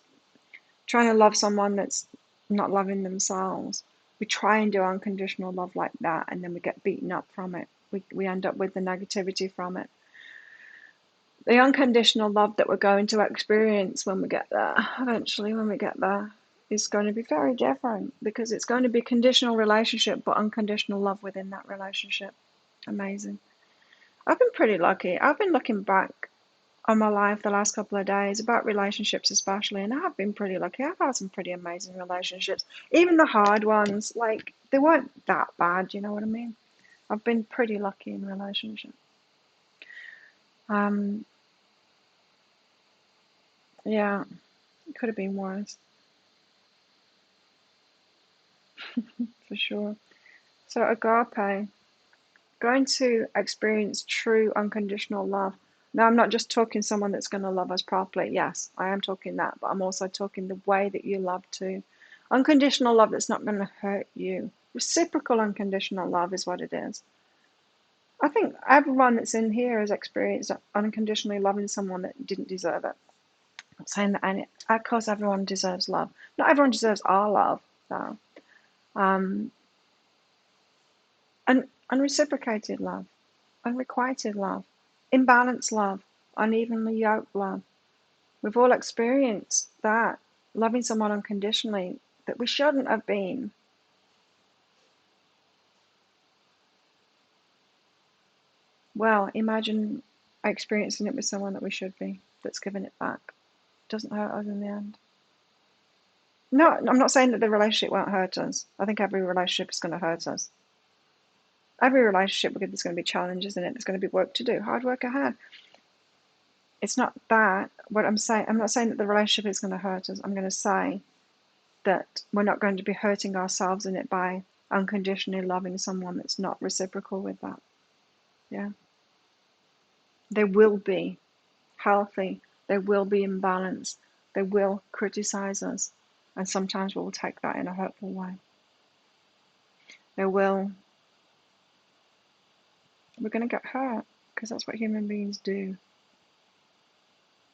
trying to love someone that's not loving themselves, we try and do unconditional love like that, and then we get beaten up from it. We end up with the negativity from it. The unconditional love that we're going to experience when we get there, eventually when we get there, is going to be very different, because it's going to be a conditional relationship, but unconditional love within that relationship. Amazing. I've been pretty lucky. I've been looking back on my life the last couple of days about relationships especially, and I have been pretty lucky. I've had some pretty amazing relationships. Even the hard ones, like, they weren't that bad, you know what I mean? I've been pretty lucky in relationships. Yeah, it could have been worse, for sure. So agape, going to experience true unconditional love. Now, I'm not just talking someone that's going to love us properly. Yes, I am talking that, but I'm also talking the way that you love too. Unconditional love that's not going to hurt you. Reciprocal unconditional love is what it is. I think everyone that's in here has experienced unconditionally loving someone that didn't deserve it. I'm not saying that, and of course everyone deserves love. Not everyone deserves our love, though. Um, and unreciprocated love, unrequited love, imbalanced love, unevenly yoked love. We've all experienced that, loving someone unconditionally that we shouldn't have been. Well, imagine experiencing it with someone that we should be, that's given it back. It doesn't hurt us in the end. No, I'm not saying that the relationship won't hurt us. I think every relationship is going to hurt us. Every relationship, there's going to be challenges in it. There's going to be work to do, hard work ahead. It's not that. What I'm saying, I'm not saying that the relationship is going to hurt us. I'm going to say that we're not going to be hurting ourselves in it by unconditionally loving someone that's not reciprocal with that. Yeah. They will be healthy. They will be imbalanced. They will criticize us. And sometimes we'll take that in a hurtful way. They will. We're going to get hurt because that's what human beings do.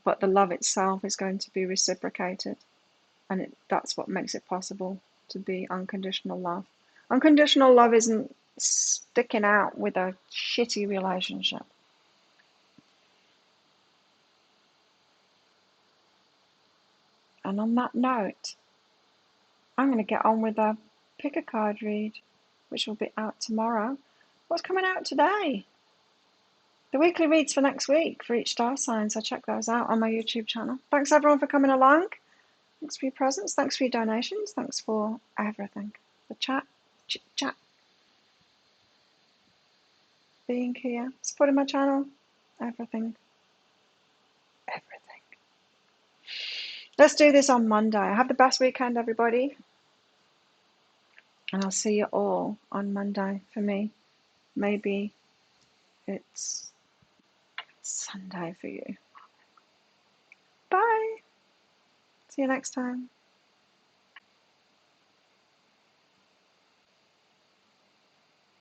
But the love itself is going to be reciprocated. And that's what makes it possible to be unconditional love. Unconditional love isn't sticking out with a shitty relationship. And on that note, I'm going to get on with a pick a card read, which will be out tomorrow. What's coming out today? The weekly reads for next week for each star sign, so check those out on my YouTube channel. Thanks everyone for coming along. Thanks for your presence. Thanks for your donations. Thanks for everything. The chat, chit chat, being here, supporting my channel, everything. Everything. Let's do this on Monday. Have the best weekend, everybody. And I'll see you all on Monday. For me, maybe it's Sunday for you. Bye. See you next time.